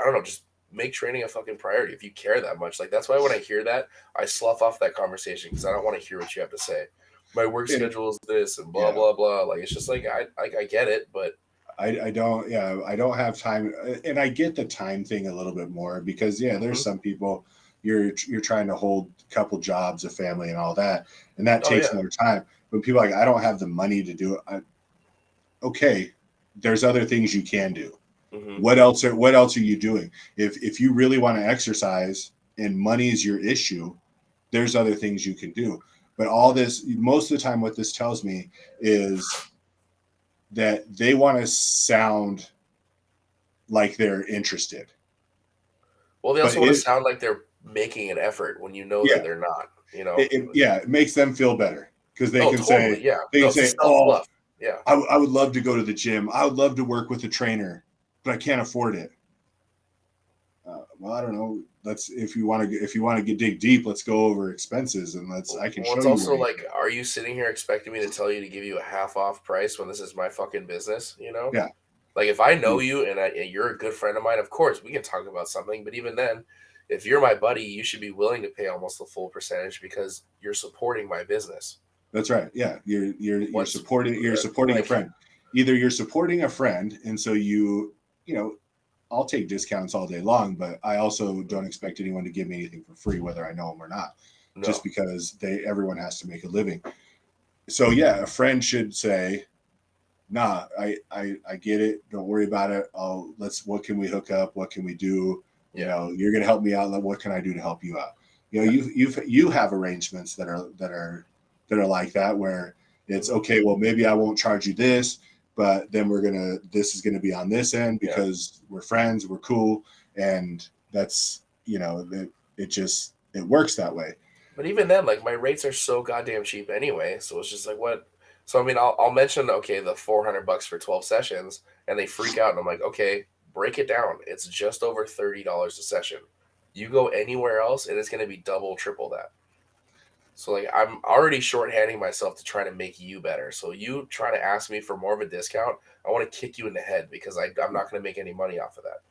don't know, just make training a fucking priority if you care that much. Like, that's why when I hear that, I slough off that conversation because I don't want to hear what you have to say. My work schedule is this and blah, blah, blah. Like, it's just like, I get it, but I don't have time. And I get the time thing a little bit more because there's some people you're trying to hold a couple jobs, a family and all that. And that takes more time. But people are like, I don't have the money to do it. Okay. There's other things you can do. Mm-hmm. What else are you doing? If you really want to exercise and money is your issue, there's other things you can do. But all this, most of the time, what this tells me is that they want to sound like they're interested. Well, they But also want to sound like they're making an effort when you know that they're not. You know. it makes them feel better because they Oh, can totally. say, Yeah. No, it's oh, self-love. Yeah. I would love to go to the gym. I would love to work with a trainer, but I can't afford it. Well, I don't know. Let's if you want to dig deep, let's go over expenses and I can Well, show it's you. also like, are you sitting here expecting me to tell you to give you a half off price when this is my fucking business? You know? Yeah. Like if I know you and you're a good friend of mine, of course we can talk about something. But even then, if you're my buddy, you should be willing to pay almost the full percentage because you're supporting my business. That's right. Yeah, you're supporting a friend. Either you're supporting a friend, and so I'll take discounts all day long, but I also don't expect anyone to give me anything for free, whether I know them or not, just because everyone has to make a living. So yeah, a friend should say, nah, I get it. Don't worry about it. What can we hook up? What can we do? You're going to help me out. What can I do to help you out? You have arrangements that are like that, where it's okay. Well, maybe I won't charge you this, but then this is going to be on this end because we're friends, we're cool. And that's, it works that way. But even then, like my rates are so goddamn cheap anyway. So it's just like, what? So I mean, I'll mention, okay, the $400 for 12 sessions, and they freak out, and I'm like, okay, break it down. It's just over $30 a session. You go anywhere else, and it's going to be double, triple that. So like, I'm already shorthanding myself to try to make you better. So you try to ask me for more of a discount, I want to kick you in the head because I'm not going to make any money off of that.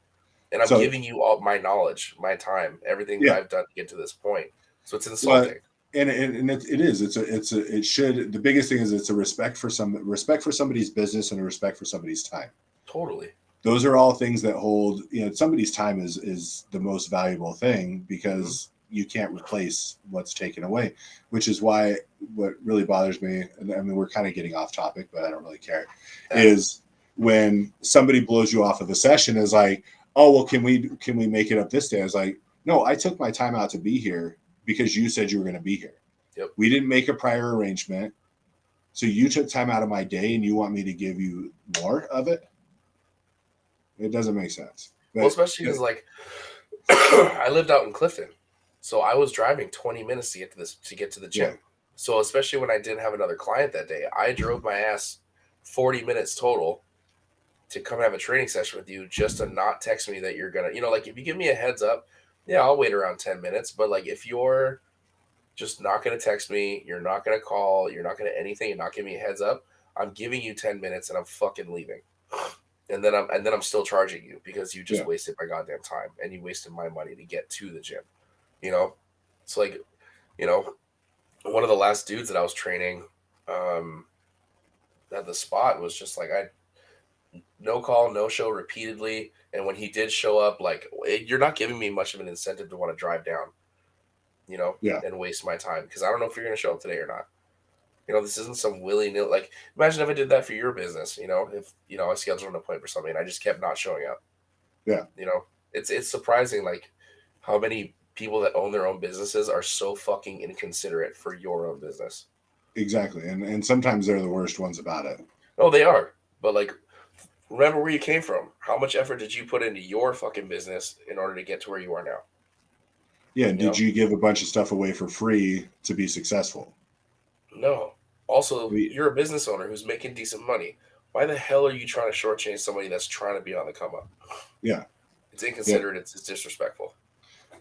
And I'm giving you all my knowledge, my time, everything that I've done to get to this point. So it's insulting. And it is. It should. The biggest thing is it's a respect for somebody's business and a respect for somebody's time. Totally. Those are all things that hold. Somebody's time is the most valuable thing because you can't replace what's taken away. Which is why what really bothers me, and I mean we're kind of getting off topic, but I don't really care, is when somebody blows you off of a session is like, oh well, can we make it up this day? I was like, no, I took my time out to be here because you said you were going to be here. Yep. We didn't make a prior arrangement. So you took time out of my day and you want me to give you more of it? It doesn't make sense. But, well, especially because like I lived out in Clifton. So I was driving 20 minutes to get to the gym. Yeah. So especially when I didn't have another client that day, I drove my ass 40 minutes total to come have a training session with you just to not text me that you're going to, like if you give me a heads up, yeah, I'll wait around 10 minutes. But like if you're just not going to text me, you're not going to call, you're not going to anything, you're not giving me a heads up, I'm giving you 10 minutes and I'm fucking leaving. And then I'm still charging you because you just wasted my goddamn time and you wasted my money to get to the gym. It's like, one of the last dudes that I was training at the spot was just like, no call, no show repeatedly. And when he did show up, like, you're not giving me much of an incentive to want to drive down, and waste my time. Because I don't know if you're going to show up today or not. This isn't some willy-nilly. Like, imagine if I did that for your business, if, I scheduled an appointment for something and I just kept not showing up. Yeah. It's surprising, like, how many people that own their own businesses are so fucking inconsiderate for your own business. Exactly. And sometimes they're the worst ones about it. Oh, they are. But, like, remember where you came from. How much effort did you put into your fucking business in order to get to where you are now? Yeah, and did you give a bunch of stuff away for free to be successful? No. Also, you're a business owner who's making decent money. Why the hell are you trying to shortchange somebody that's trying to be on the come up? Yeah. It's inconsiderate. Yeah. It's disrespectful.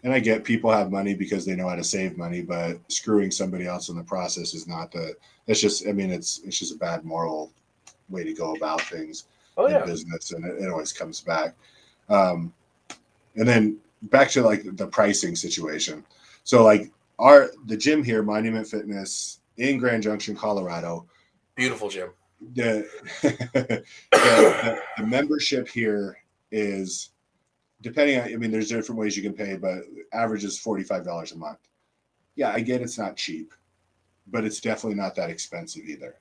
And I get people have money because they know how to save money, but screwing somebody else in the process is not it's just a bad moral way to go about things in business, and it always comes back. And then back to like the pricing situation. So like the gym here, Monument Fitness in Grand Junction, Colorado. Beautiful gym. The membership here is, depending on, there's different ways you can pay, but average is $45 a month. Yeah, I get it's not cheap, but it's definitely not that expensive either.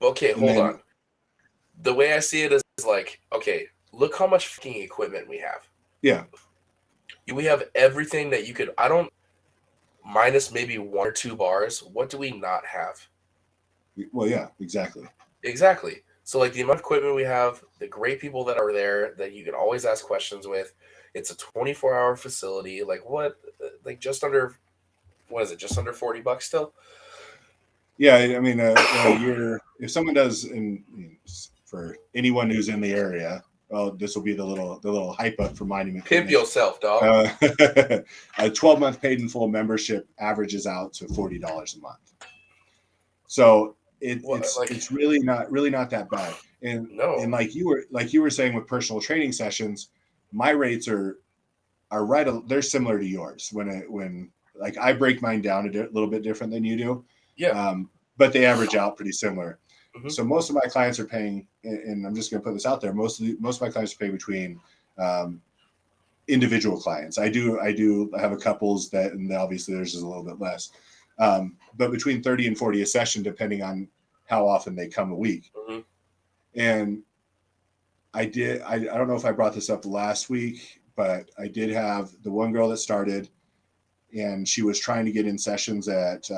Okay, hold on. The way I see it is like, okay, look how much fucking equipment we have. Yeah. We have everything that you could. I don't minus maybe 1 or 2 bars. What do we not have? Well, yeah, exactly. Exactly. So like the amount of equipment we have, the great people that are there that you can always ask questions with. It's a 24-hour facility. Like what? Like just under, what is it? Just under $40 still? Yeah, I mean, if someone does, and for anyone who's in the area, well, this will be the little hype up for Monument Pimp Fitness. yourself, dog. A 12-month paid in full membership averages out to $40 a month. So it's really not that bad. And like you were saying with personal training sessions, my rates are right. They're similar to yours. When like I break mine down a little bit different than you do. Yeah. But they average out pretty similar. Mm-hmm. So most of my clients are paying, and I'm just going to put this out there. Most of my clients are paying between individual clients. I do have a couples that, and obviously there's just a little bit less, but between 30 and 40 a session, depending on how often they come a week. Mm-hmm. And I don't know if I brought this up last week, but I did have the one girl that started, and she was trying to get in sessions at,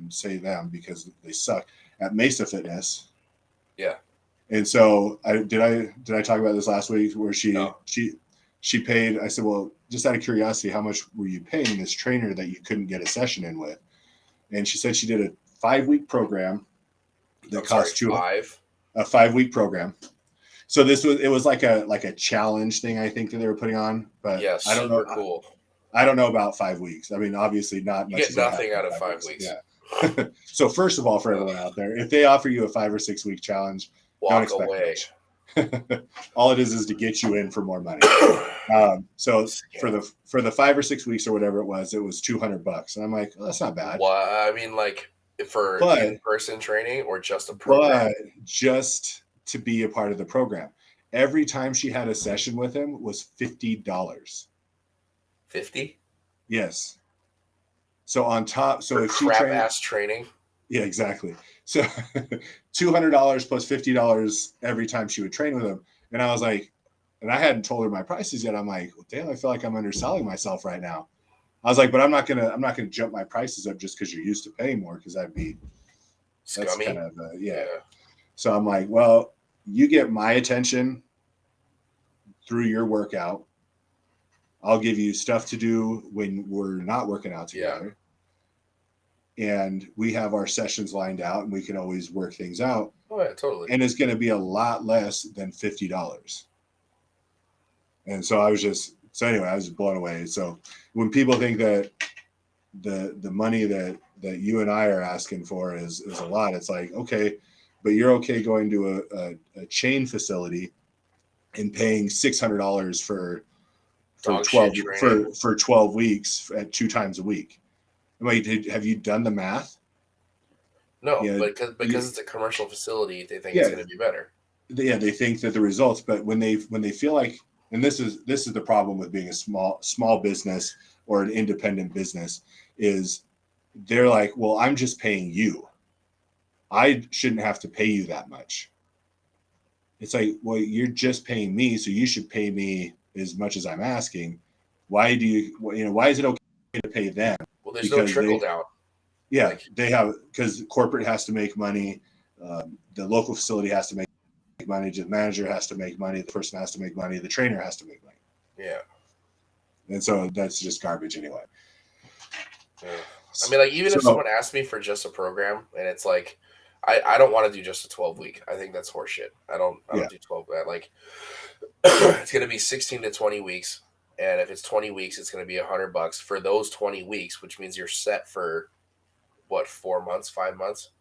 say them because they suck, at Mesa Fitness. Yeah. And so did I talk about this last week where she paid, I said, well, just out of curiosity, how much were you paying this trainer that you couldn't get a session in with? And she said she did a 5-week program that cost a 5-week program. So it was like a challenge thing, I think, that they were putting on, but yes, I don't know. Cool. I don't know about 5 weeks. I mean, obviously not much. You get nothing out of 5 weeks. Yeah. So first of all, for everyone out there, if they offer you a 5 or 6 week challenge, walk away. All it is to get you in for more money. So for the 5 or 6 weeks or whatever it was $200, and I'm like, well, that's not bad. Well, I mean, like for in-person training or just a program, but just to be a part of the program. Every time she had a session with him was $50. 50? Yes. So on top, so if she crap ass training. Yeah, exactly. So $200 plus $50 every time she would train with him. And I was like, and I hadn't told her my prices yet. I'm like, well, damn, I feel like I'm underselling myself right now. I was like, but I'm not gonna jump my prices up just because you're used to paying more, because that'd be scummy. That's kind of yeah. So I'm like, well, you get my attention through your workout. I'll give you stuff to do when we're not working out together. Yeah. And we have our sessions lined out, and we can always work things out. Oh, yeah, totally. And it's going to be a lot less than $50. And so I was blown away. So when people think that the money that you and I are asking for is a lot, it's like, okay, but you're okay going to a chain facility and paying $600 for 12 weeks at 2 times a week. I'm like, have you done the math? No, because it's a commercial facility, they think it's going to be better. Yeah, they think that the results, but when they feel like, and this is the problem with being a small business or an independent business, is they're like, well, I'm just paying you. I shouldn't have to pay you that much. It's like, well, you're just paying me, so you should pay me as much as I'm asking. Why is it okay to pay them? Well, there's no trickle down. Yeah, they have, because corporate has to make money, the local facility has to make money, the manager has to make money, the person has to make money, the trainer has to make money. Yeah. And so that's just garbage anyway. Yeah. I mean, like, even if someone asks me for just a program, and it's like, I don't want to do just a 12-week. I think that's horseshit. I don't do 12. Like, it's going to be 16 to 20 weeks. And if it's 20 weeks, it's going to be $100 for those 20 weeks, which means you're set for what, 4 months, 5 months?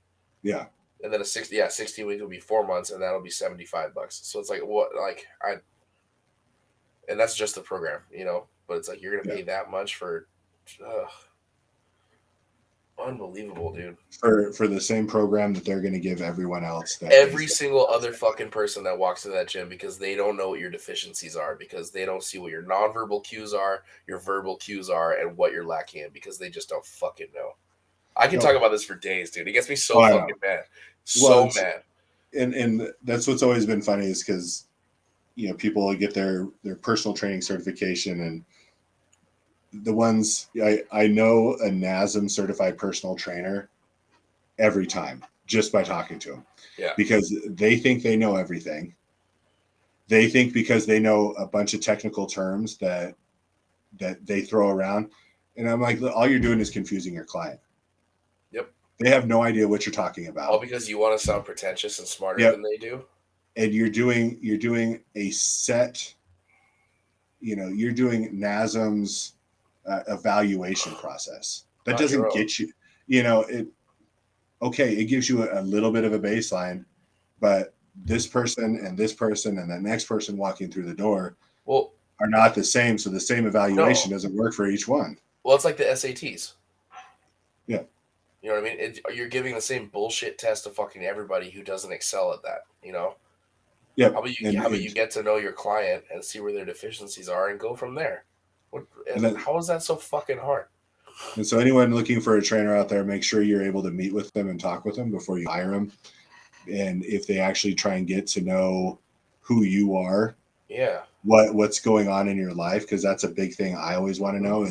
Yeah. And then 16 week will be 4 months, and that'll be $75. So it's like, what, like, and that's just the program, but it's like, you're going to pay that much for, unbelievable, dude. For the same program that they're going to give everyone else. Every single other fucking person that walks into that gym, because they don't know what your deficiencies are, because they don't see what your nonverbal cues are, your verbal cues are, and what you're lacking in, because they just don't fucking know. I can talk about this for days, dude. It gets me so fucking mad. Mad. And that's what's always been funny, is because people get their personal training certification, and the ones I know a NASM certified personal trainer every time just by talking to them. Yeah. Because they think they know everything. They think because they know a bunch of technical terms that they throw around. And I'm like, all you're doing is confusing your client. Yep. They have no idea what you're talking about. All because you want to sound pretentious and smarter Yep. than they do. And you're doing a set, you're doing NASM's evaluation process. That Not doesn't your own. get you, it gives you a little bit of a baseline, but this person and the next person walking through the door Well, are not the same. So the same evaluation doesn't work for each one. Well, it's like the SATs. Yeah. You know what I mean? You're giving the same bullshit test to fucking everybody who doesn't excel at that, Yeah. How about you get to know your client and see where their deficiencies are and go from there? How is that so fucking hard? And so anyone looking for a trainer out there, make sure you're able to meet with them and talk with them before you hire them. And if they actually try and get to know who you are, yeah, what's going on in your life, because that's a big thing I always want to know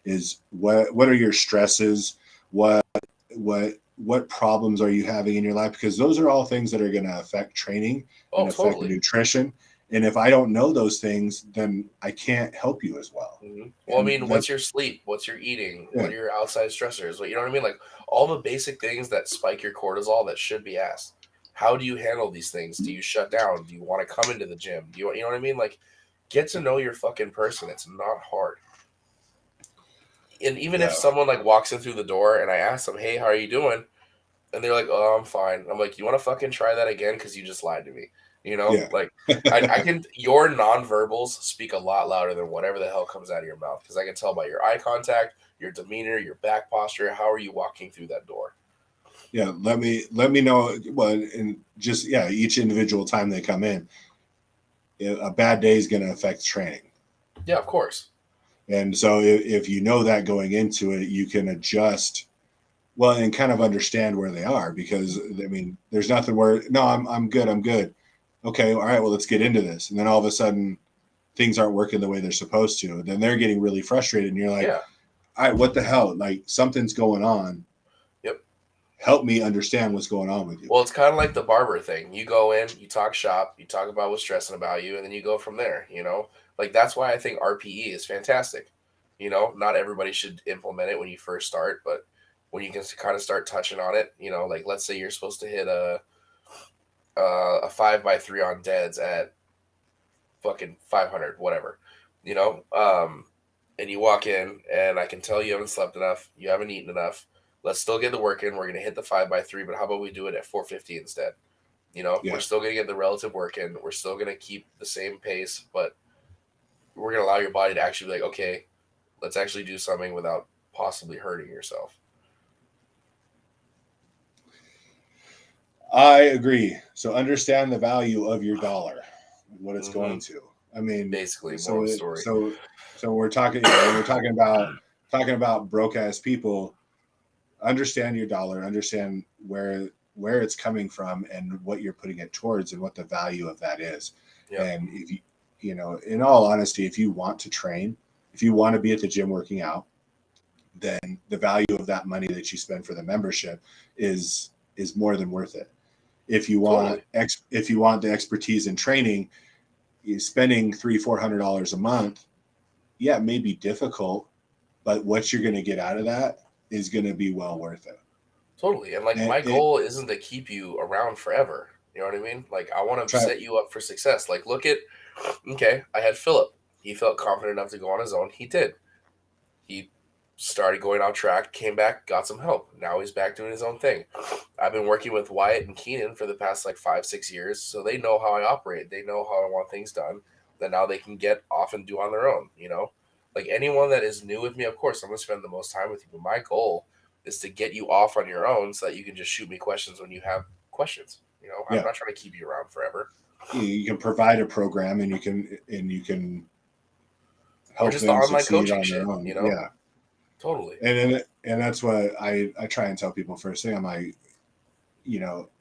is what are your stresses, what problems are you having in your life, because those are all things that are going to affect training and affect nutrition. And if I don't know those things, then I can't help you as well. Mm-hmm. Well, I mean, what's your sleep? What's your eating? Yeah. What are your outside stressors? You know what I mean? Like all the basic things that spike your cortisol that should be asked. How do you handle these things? Do you shut down? Do you want to come into the gym? You know what I mean? Like, get to know your fucking person. It's not hard. And even if someone like walks in through the door and I ask them, "Hey, how are you doing?" and they're like, "Oh, I'm fine." I'm like, "You want to fucking try that again? Because you just lied to me." Like I can. Your nonverbals speak a lot louder than whatever the hell comes out of your mouth, because I can tell by your eye contact, your demeanor, your back posture. How are you walking through that door? Yeah, let me know. Well, and just each individual time they come in, a bad day is going to affect training. Yeah, of course. And so if you know that going into it, you can adjust. Well, and kind of understand where they are, because I mean, there's nothing where I'm good. Okay, all right, well, let's get into this. And then all of a sudden things aren't working the way they're supposed to. Then they're getting really frustrated and you're like, all right, what the hell? Like something's going on. Yep. Help me understand what's going on with you. Well, it's kind of like the barber thing. You go in, you talk shop, you talk about what's stressing about you, and then you go from there, Like that's why I think RPE is fantastic. Not everybody should implement it when you first start, but when you can kind of start touching on it, like let's say you're supposed to hit a 5x3 on deads at fucking 500, whatever, and you walk in and I can tell you haven't slept enough, you haven't eaten enough. Let's still get the work in. We're going to hit the 5x3, but how about we do it at 450 instead? We're still going to get the relative work in. We're still going to keep the same pace, but we're going to allow your body to actually be like, okay, let's actually do something without possibly hurting yourself. I agree. So understand the value of your dollar, what it's going to. I mean, basically, so story. So we're talking. When we're talking about broke ass people. Understand your dollar. Understand where it's coming from and what you're putting it towards and what the value of that is. Yep. And if you in all honesty, if you want to train, if you want to be at the gym working out, then the value of that money that you spend for the membership is more than worth it. If you want if you want the expertise in training, you're spending $300-400 a month. Yeah, it may be difficult, but what you're going to get out of that is going to be well worth it. Totally. And my goal isn't to keep you around forever. You know what I mean? Like I want to set you up for success. Like look at, I had Philip. He felt confident enough to go on his own. He did. He started going out track, came back, got some help. Now he's back doing his own thing. I've been working with Wyatt and Keenan for the past 5-6 years. So they know how I operate. They know how I want things done. That now they can get off and do on their own, Like anyone that is new with me, of course, I'm going to spend the most time with you. But my goal is to get you off on your own so that you can just shoot me questions when you have questions. I'm not trying to keep you around forever. You can provide a program and you can help just them the online succeed coaching on their shit, own. Yeah, totally. And that's what I try and tell people first thing. I'm like,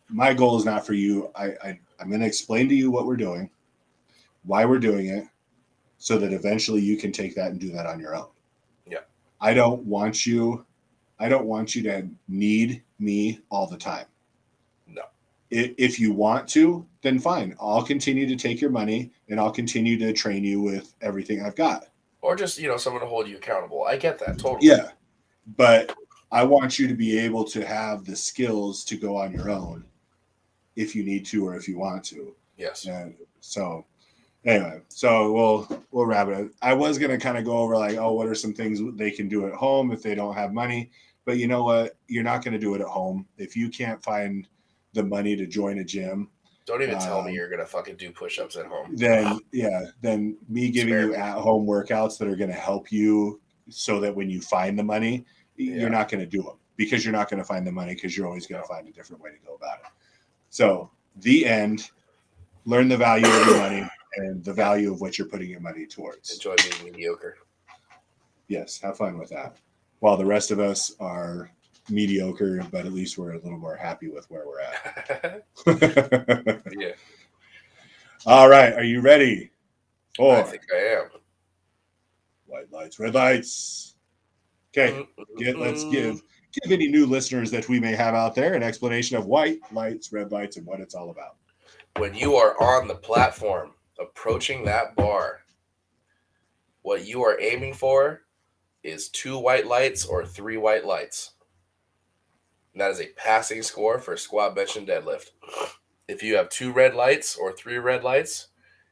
my goal is not for you. I'm going to explain to you what we're doing. why we're doing it, so that eventually you can take that and do that on your own. Yeah. I don't want you to need me all the time. No. If you want to, then fine. I'll continue to take your money and I'll continue to train you with everything I've got. Or just, someone to hold you accountable. I get that totally. Yeah. But I want you to be able to have the skills to go on your own if you need to or if you want to. Yes. And so anyway, so we'll wrap it up. I was gonna kind of go over like, what are some things they can do at home if they don't have money? But you know what? You're not gonna do it at home. If you can't find the money to join a gym, don't even tell me you're gonna fucking do push-ups at home. Then me giving you at-home workouts that are gonna help you so that when you find the money, you're not gonna do them because you're not gonna find the money because you're always gonna find a different way to go about it. So the end, learn the value of your money and the value of what you're putting your money towards. Enjoy being mediocre. Yes, have fun with that. While the rest of us are mediocre, but at least we're a little more happy with where we're at. Yeah. All right, are you ready? I think I am. White lights, red lights. Okay, let's give any new listeners that we may have out there an explanation of white lights, red lights, and what it's all about. When you are on the platform, approaching that bar, what you are aiming for is 2 white lights or 3 white lights. And that is a passing score for squat, bench, and deadlift. If you have 2 red lights or 3 red lights,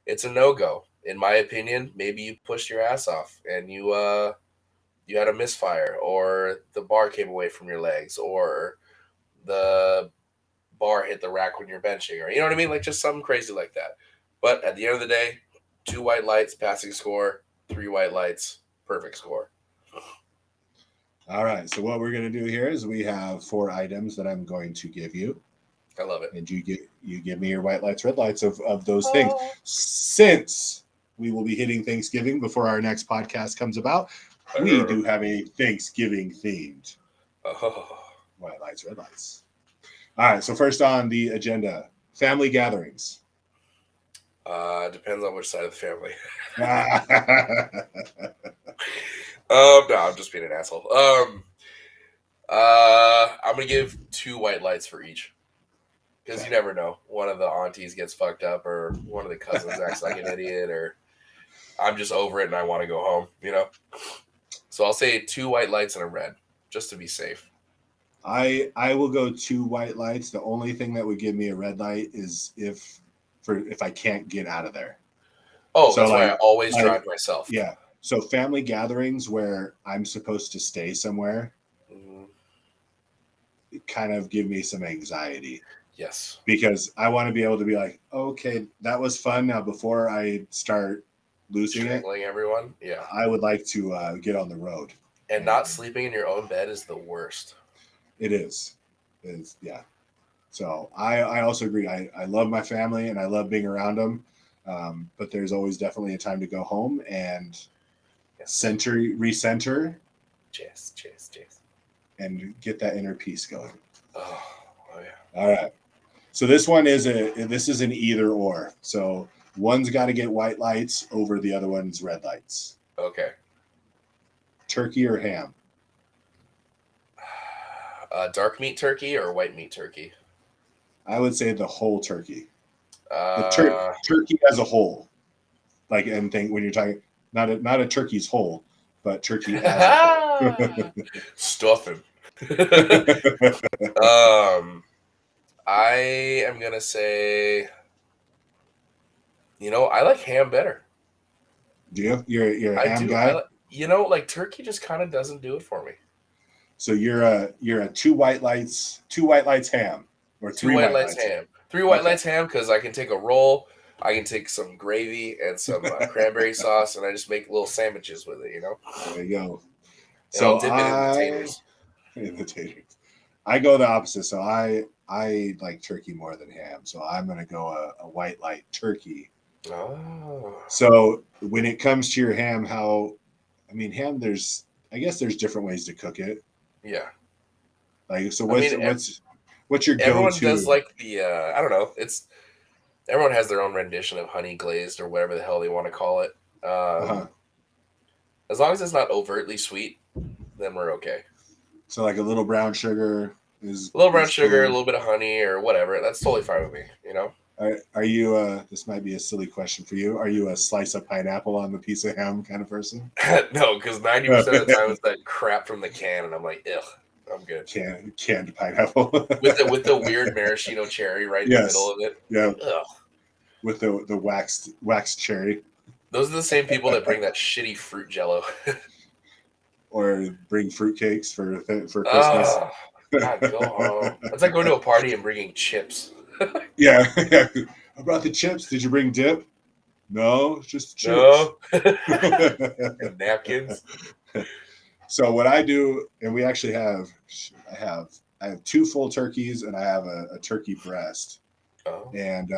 it's a no-go. In my opinion, maybe you pushed your ass off and you had a misfire, or the bar came away from your legs, or the bar hit the rack when you're benching, or you know what I mean? Like just something crazy like that. But at the end of the day, 2 white lights, passing score, 3 white lights, perfect score. All right. So what we're going to do here is we have 4 items that I'm going to give you. I love it. And you give me your white lights, red lights of those things. Since we will be hitting Thanksgiving before our next podcast comes about, we do have a Thanksgiving themed white lights, red lights. All right. So first on the agenda, family gatherings. Depends on which side of the family. No, I'm just being an asshole. I'm gonna give 2 white lights for each, because you never know. One of the aunties gets fucked up, or one of the cousins acts like an idiot, or I'm just over it and I want to go home. So I'll say 2 white lights and a red, just to be safe. I will go 2 white lights. The only thing that would give me a red light is if I can't get out of there. Oh, so that's why I always drive myself. Yeah. So family gatherings where I'm supposed to stay somewhere kind of give me some anxiety. Yes. Because I want to be able to be like, okay, that was fun. Now, before I start losing everyone, yeah, I would like to get on the road. And not sleeping in your own bed is the worst. It is. Yeah. So I also agree. I love my family and I love being around them. But there's always definitely a time to go home and recenter. Cheers. And get that inner peace going. Oh yeah. All right. So this one is an either or. So one's got to get white lights over the other one's red lights. Okay. Turkey or ham? Dark meat turkey or white meat turkey? I would say the whole turkey. The turkey as a whole. Like, and think when you're talking not a turkey's whole, but turkey as stuffing. I am gonna say, I like ham better. Do you? You're a ham guy? Like turkey just kind of doesn't do it for me. So you're a 2 white lights ham, or 3 white lights ham. 3 white lights ham, because I can take a roll, I can take some gravy and some cranberry sauce, and I just make little sandwiches with it. There you go. And I'll dip it in the taters. I go the opposite. So I like turkey more than ham. So I'm gonna go a white light turkey. Oh. So when it comes to your ham, ham, I guess there's different ways to cook it. Yeah. Like, so what's your go-to? Everyone does like the I don't know. It's everyone has their own rendition of honey glazed or whatever the hell they want to call it. As long as it's not overtly sweet, then we're okay. So like a little brown sugar is A little brown sugar, a cool. little bit of honey, or whatever. That's totally fine with me. You know. Are you? This might be a silly question for you. Are you a slice of pineapple on the piece of ham kind of person? No, because 90% of the time it's that crap from the can, and I'm like, ugh, I'm good. Canned pineapple with the weird maraschino cherry right in the middle of it. Yeah. Ugh. With the waxed cherry. Those are the same people that bring that shitty fruit jello. Or bring fruitcakes for Christmas. Oh, God, go home. It's like going to a party and bringing chips. Yeah. I brought the chips. Did you bring dip? No, just chips. No. And napkins. So what I do, and we actually have, I have 2 full turkeys and I have a turkey breast. Oh. And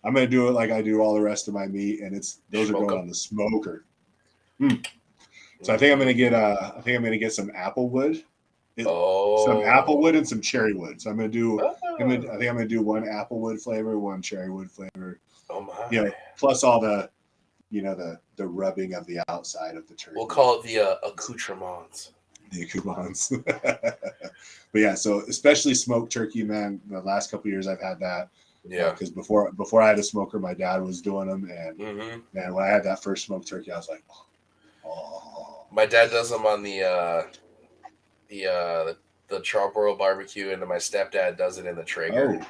I'm gonna do it like I do all the rest of my meat, and those are going on the smoker. So I think I'm gonna get some apple wood. Some apple wood and some cherry wood. So I'm gonna do. I think I'm gonna do 1 apple wood flavor, 1 cherry wood flavor. Oh my! You know, plus all the, the rubbing of the outside of the turkey. We'll call it the accoutrements. The accoutrements. But yeah, so especially smoked turkey, man. The last couple of years I've had that. Yeah. Because before I had a smoker, my dad was doing them, and man, when I had that first smoked turkey, I was like, oh. My dad does them on the charbroil barbecue, and then my stepdad does it in the Traeger. Oh.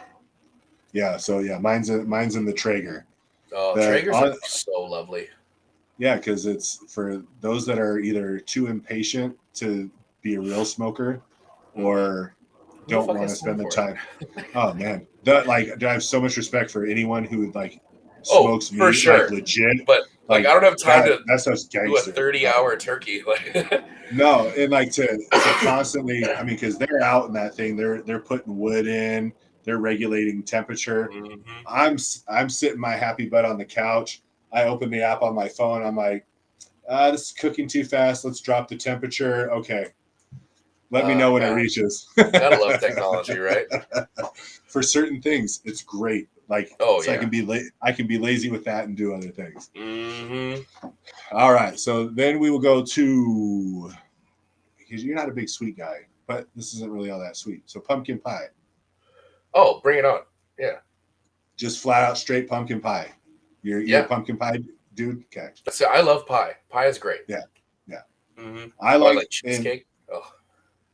Yeah, so yeah, mine's in the Traeger. Oh, Traegers are so lovely. Yeah, because it's for those that are either too impatient to be a real smoker, or don't want to spend the time. Oh man, I have so much respect for anyone who smokes meat for sure. Legit. But I don't have time to do a 30-hour turkey. No, and to constantly, I mean, because they're out in that thing, they're putting wood in, they're regulating temperature. I'm sitting my happy butt on the couch. I open the app on my phone. I'm like, this is cooking too fast. Let's drop the temperature. Okay. Let me know when it reaches. Gotta love technology, right? For certain things, it's great. I can be lazy with that and do other things. All right, so then we will go to, because you're not a big sweet guy, but this isn't really all that sweet. So pumpkin pie. Oh, bring it on! Yeah, just flat out straight pumpkin pie. You're a pumpkin pie dude. Okay. So I love pie. Pie is great. Yeah. I like cheesecake.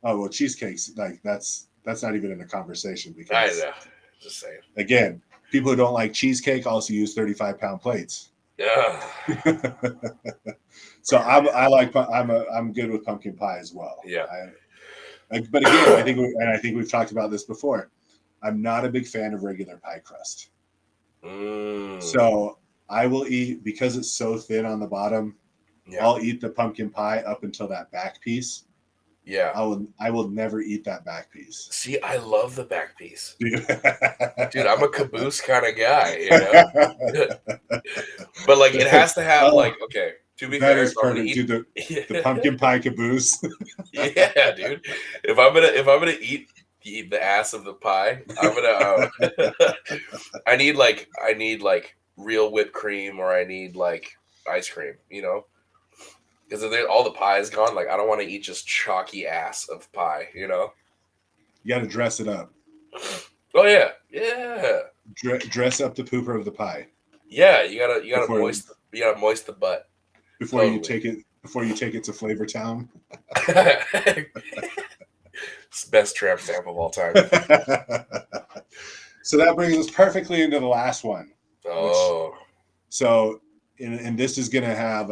Oh well, cheesecakes that's not even in a conversation because I know. Just saying. Again, people who don't like cheesecake also use 35-pound plates. Yeah. So I'm good with pumpkin pie as well. Yeah. But again, I think we've talked about this before. I'm not a big fan of regular pie crust. So I will eat, because it's so thin on the bottom. Yeah. I'll eat the pumpkin pie up until that back piece. Yeah. I will never eat that back piece. See, I love the back piece. Dude, I'm a caboose kind of guy, you know? But it has to have okay, to be fair, that is perfect, dude. The pumpkin pie caboose. Yeah, dude. If I'm gonna eat the ass of the pie, I'm gonna I need real whipped cream, or I need ice cream, you know? Because if all the pie is gone, I don't want to eat just chalky ass of pie, you know? You got to dress it up. Oh yeah, yeah. Dress up the pooper of the pie. Yeah, you gotta moist the butt before you take it to Flavor Town. It's the best tramp stamp of all time. So that brings us perfectly into the last one. Oh. And this is gonna have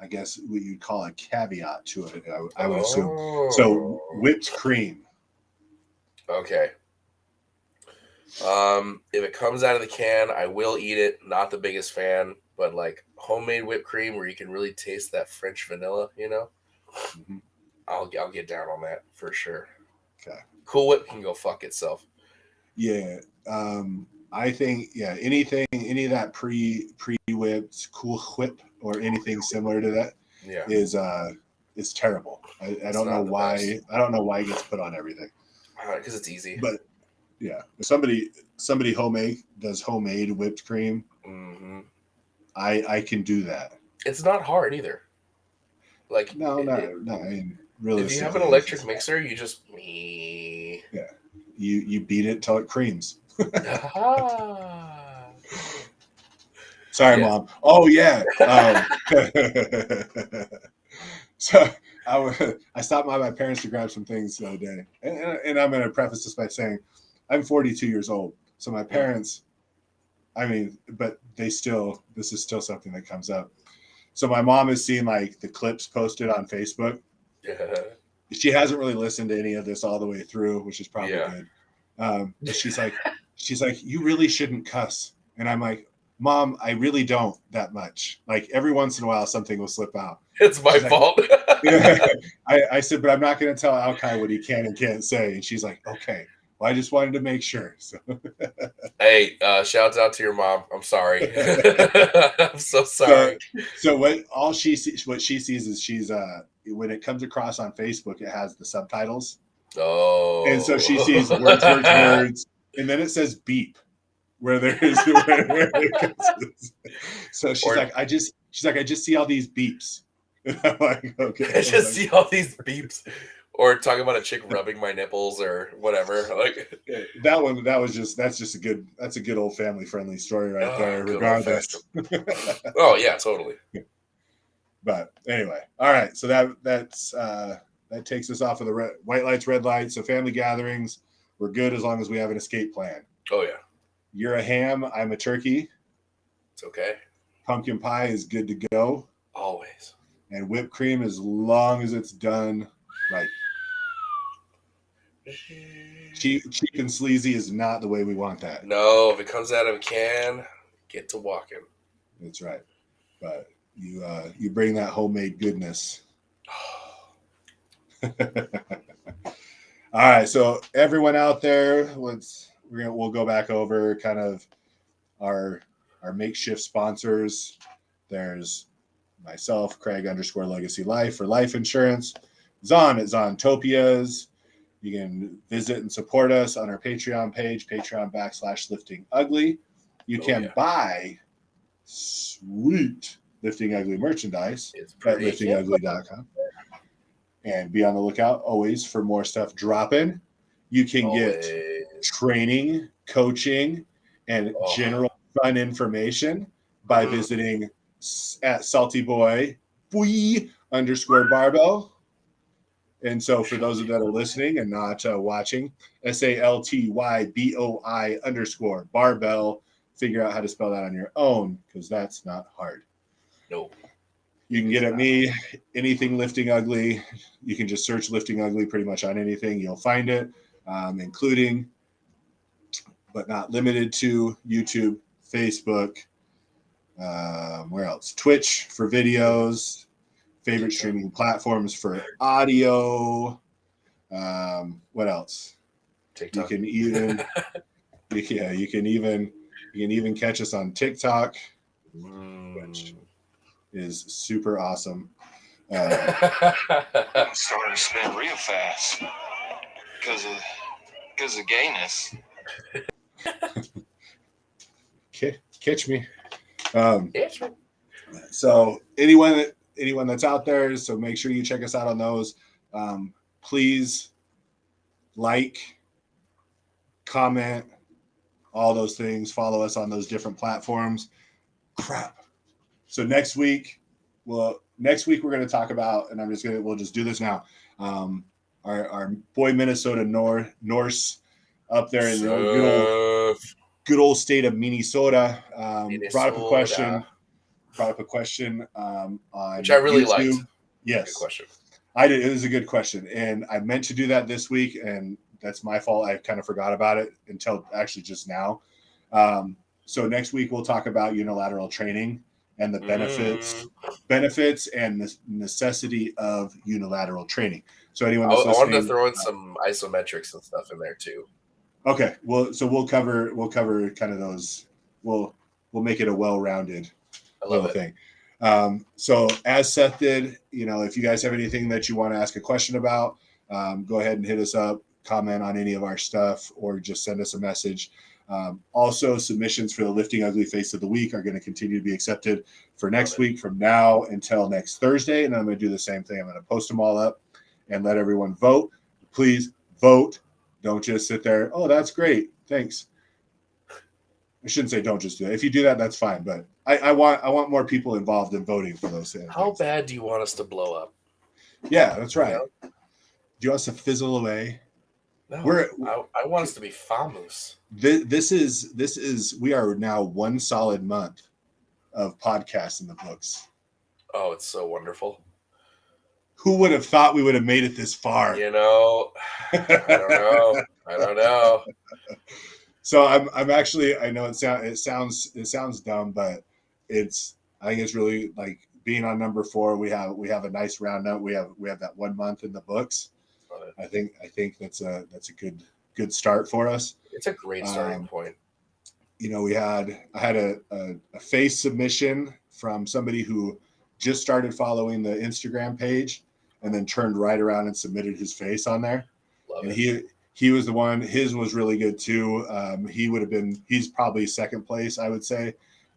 I guess what you'd call a caveat to it, I would assume. So whipped cream. Okay. If it comes out of the can, I will eat it. Not the biggest fan, but homemade whipped cream where you can really taste that French vanilla, you know? Mm-hmm. I'll get down on that for sure. Okay. Cool Whip can go fuck itself. Yeah. I think any of that pre-whipped Cool Whip or anything similar to that is terrible. I don't know why. I don't know why it gets put on everything. Because it's easy. But Yeah. If somebody does homemade whipped cream, I can do that. It's not hard either. Like no. I mean, realistically, if you have an electric mixer, you just you beat it till it creams. Sorry, Mom. Oh yeah. So I stopped by my parents to grab some things the other day, and I'm going to preface this by saying I'm 42 years old. So my parents, I mean, but this is still something that comes up. So my mom has seen like the clips posted on Facebook. Yeah. She hasn't really listened to any of this all the way through, which is probably good. But she's like, you really shouldn't cuss. And I'm like, Mom, I really don't that much. Like every once in a while, something will slip out. It's my fault. I said, but I'm not going to tell Alkai what he can and can't say. And she's like, okay. Well, I just wanted to make sure. So. Hey, shouts out to your mom. I'm sorry. I'm so sorry. So what she sees is she's when it comes across on Facebook, it has the subtitles. Oh. And so she sees words, and then it says beep where there's where it goes. So she's like, I just see all these beeps. And I'm like, okay. I just see all these beeps. Or talking about a chick rubbing my nipples or whatever. Like that's just a good old family friendly story right there, regardless. Oh yeah, totally. But anyway, all right. So that takes us off of the white lights, red lights. So family gatherings, we're good as long as we have an escape plan. Oh yeah. You're a ham, I'm a turkey. It's okay. Pumpkin pie is good to go. Always. And whipped cream as long as it's done right. Cheap and sleazy is not the way we want that. No, if it comes out of a can, get to walking. That's right. But you bring that homemade goodness. All right, so everyone out there, we'll go back over kind of our makeshift sponsors. There's myself, Craig _Legacy Life for life insurance. Zon at Zontopias. You can visit and support us on our Patreon page, Patreon.com/liftingugly. You can buy sweet Lifting Ugly merchandise at liftingugly.com. And be on the lookout always for more stuff dropping. You can get training, coaching, and general fun information by visiting at saltyboy_barbell. And so for those that are listening and not watching, SALTYBOI_barbell. Figure out how to spell that on your own because that's not hard. No. You can get at me, anything Lifting Ugly. You can just search Lifting Ugly pretty much on anything. You'll find it, including, but not limited to, YouTube, Facebook, where else? Twitch for videos, favorite streaming platforms for audio. What else? TikTok. You can even catch us on TikTok, which is super awesome. I'm starting to spin real fast because of gayness. Catch me. So anyone that's out there, so make sure you check us out on those. Please like, comment, all those things. Follow us on those different platforms. Crap. So next week we're going to talk about, and we'll just do this now. Our boy Minnesota Norse up there in the good old state of Minnesota, brought up a question on which I really YouTube. liked. Yes, good question. I did. It was a good question, and I meant to do that this week, and that's my fault. I kind of forgot about it until actually just now. So next week we'll talk about unilateral training and the benefits and the necessity of unilateral training. So anyone that's listening, I wanted to throw in some isometrics and stuff in there too. Okay, well, so we'll cover kind of those. We'll make it a well-rounded little thing. So as Seth did, if you guys have anything that you want to ask a question about, go ahead and hit us up. comment on any of our stuff or just send us a message. Also, submissions for the Lifting Ugly Face of the Week are going to continue to be accepted for next week from now until next Thursday. And I'm going to do the same thing. I'm going to post them all up and let everyone vote. Please vote. Don't just sit there. Oh, that's great. Thanks. I shouldn't say don't just do it. If you do that, that's fine. But I want more people involved in voting for those things. How bad do you want us to blow up? Yeah, that's right. You know? Do you want us to fizzle away? No, I want us to be famous. This is we are now one solid month of podcasts in the books. Oh, it's so wonderful. Who would have thought we would have made it this far? You know, I don't know. So I'm actually, I know it sounds dumb, but I think it's really like being on number 4. We have a nice round note. We have that 1 month in the books. I think that's a good start for us. It's a great starting point. You know, I had a face submission from somebody who just started following the Instagram page and then turned right around and submitted his face on there. Love and it. He was the one. His was really good too. He's probably second place, I would say.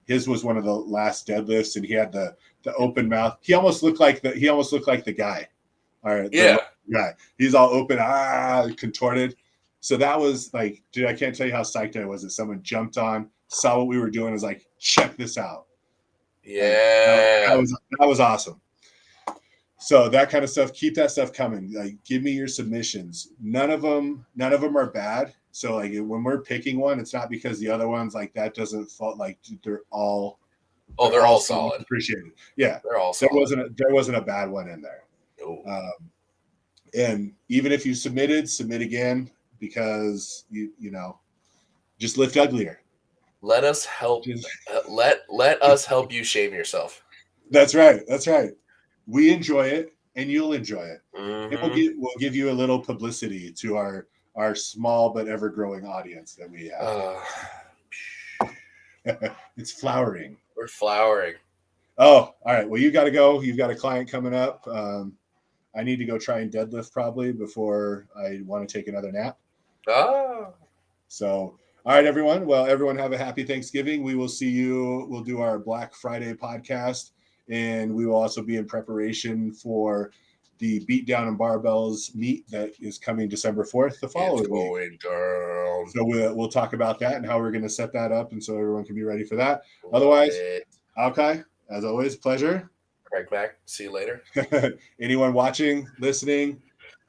His was one of the last deadlifts, and he had the open mouth. He almost looked like the guy. All right, yeah, guy. He's all open, contorted. So that was like, dude, I can't tell you how psyched I was that someone jumped on, saw what we were doing, was like, check this out. Yeah, that was awesome. So that kind of stuff, keep that stuff coming. Like, give me your submissions. None of them are bad. So like when we're picking one, it's not because the other ones like that doesn't fall. Like they're all solid. Appreciated. Yeah, they're all solid. There wasn't a bad one in there. No. And even if you submit again, because you know, just lift uglier. Let us help. Let us help you shame yourself. That's right. We enjoy it, and you'll enjoy it. Mm-hmm. And we'll give you a little publicity to our small but ever growing audience that we have. It's flowering. We're flowering. Oh, all right. Well, you got to go. You've got a client coming up. I need to go try and deadlift probably before I want to take another nap. So, all right, everyone. Well, everyone have a happy Thanksgiving. We will see you. We'll do our Black Friday podcast, and we will also be in preparation for the Beatdown and Barbells meet that is coming December 4th, the following week. So we'll talk about that and how we're going to set that up, and so everyone can be ready for that. Otherwise, okay, as always, pleasure. Craignac, see you later. Anyone watching, listening,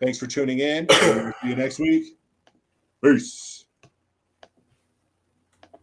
thanks for tuning in. See you next week. Peace.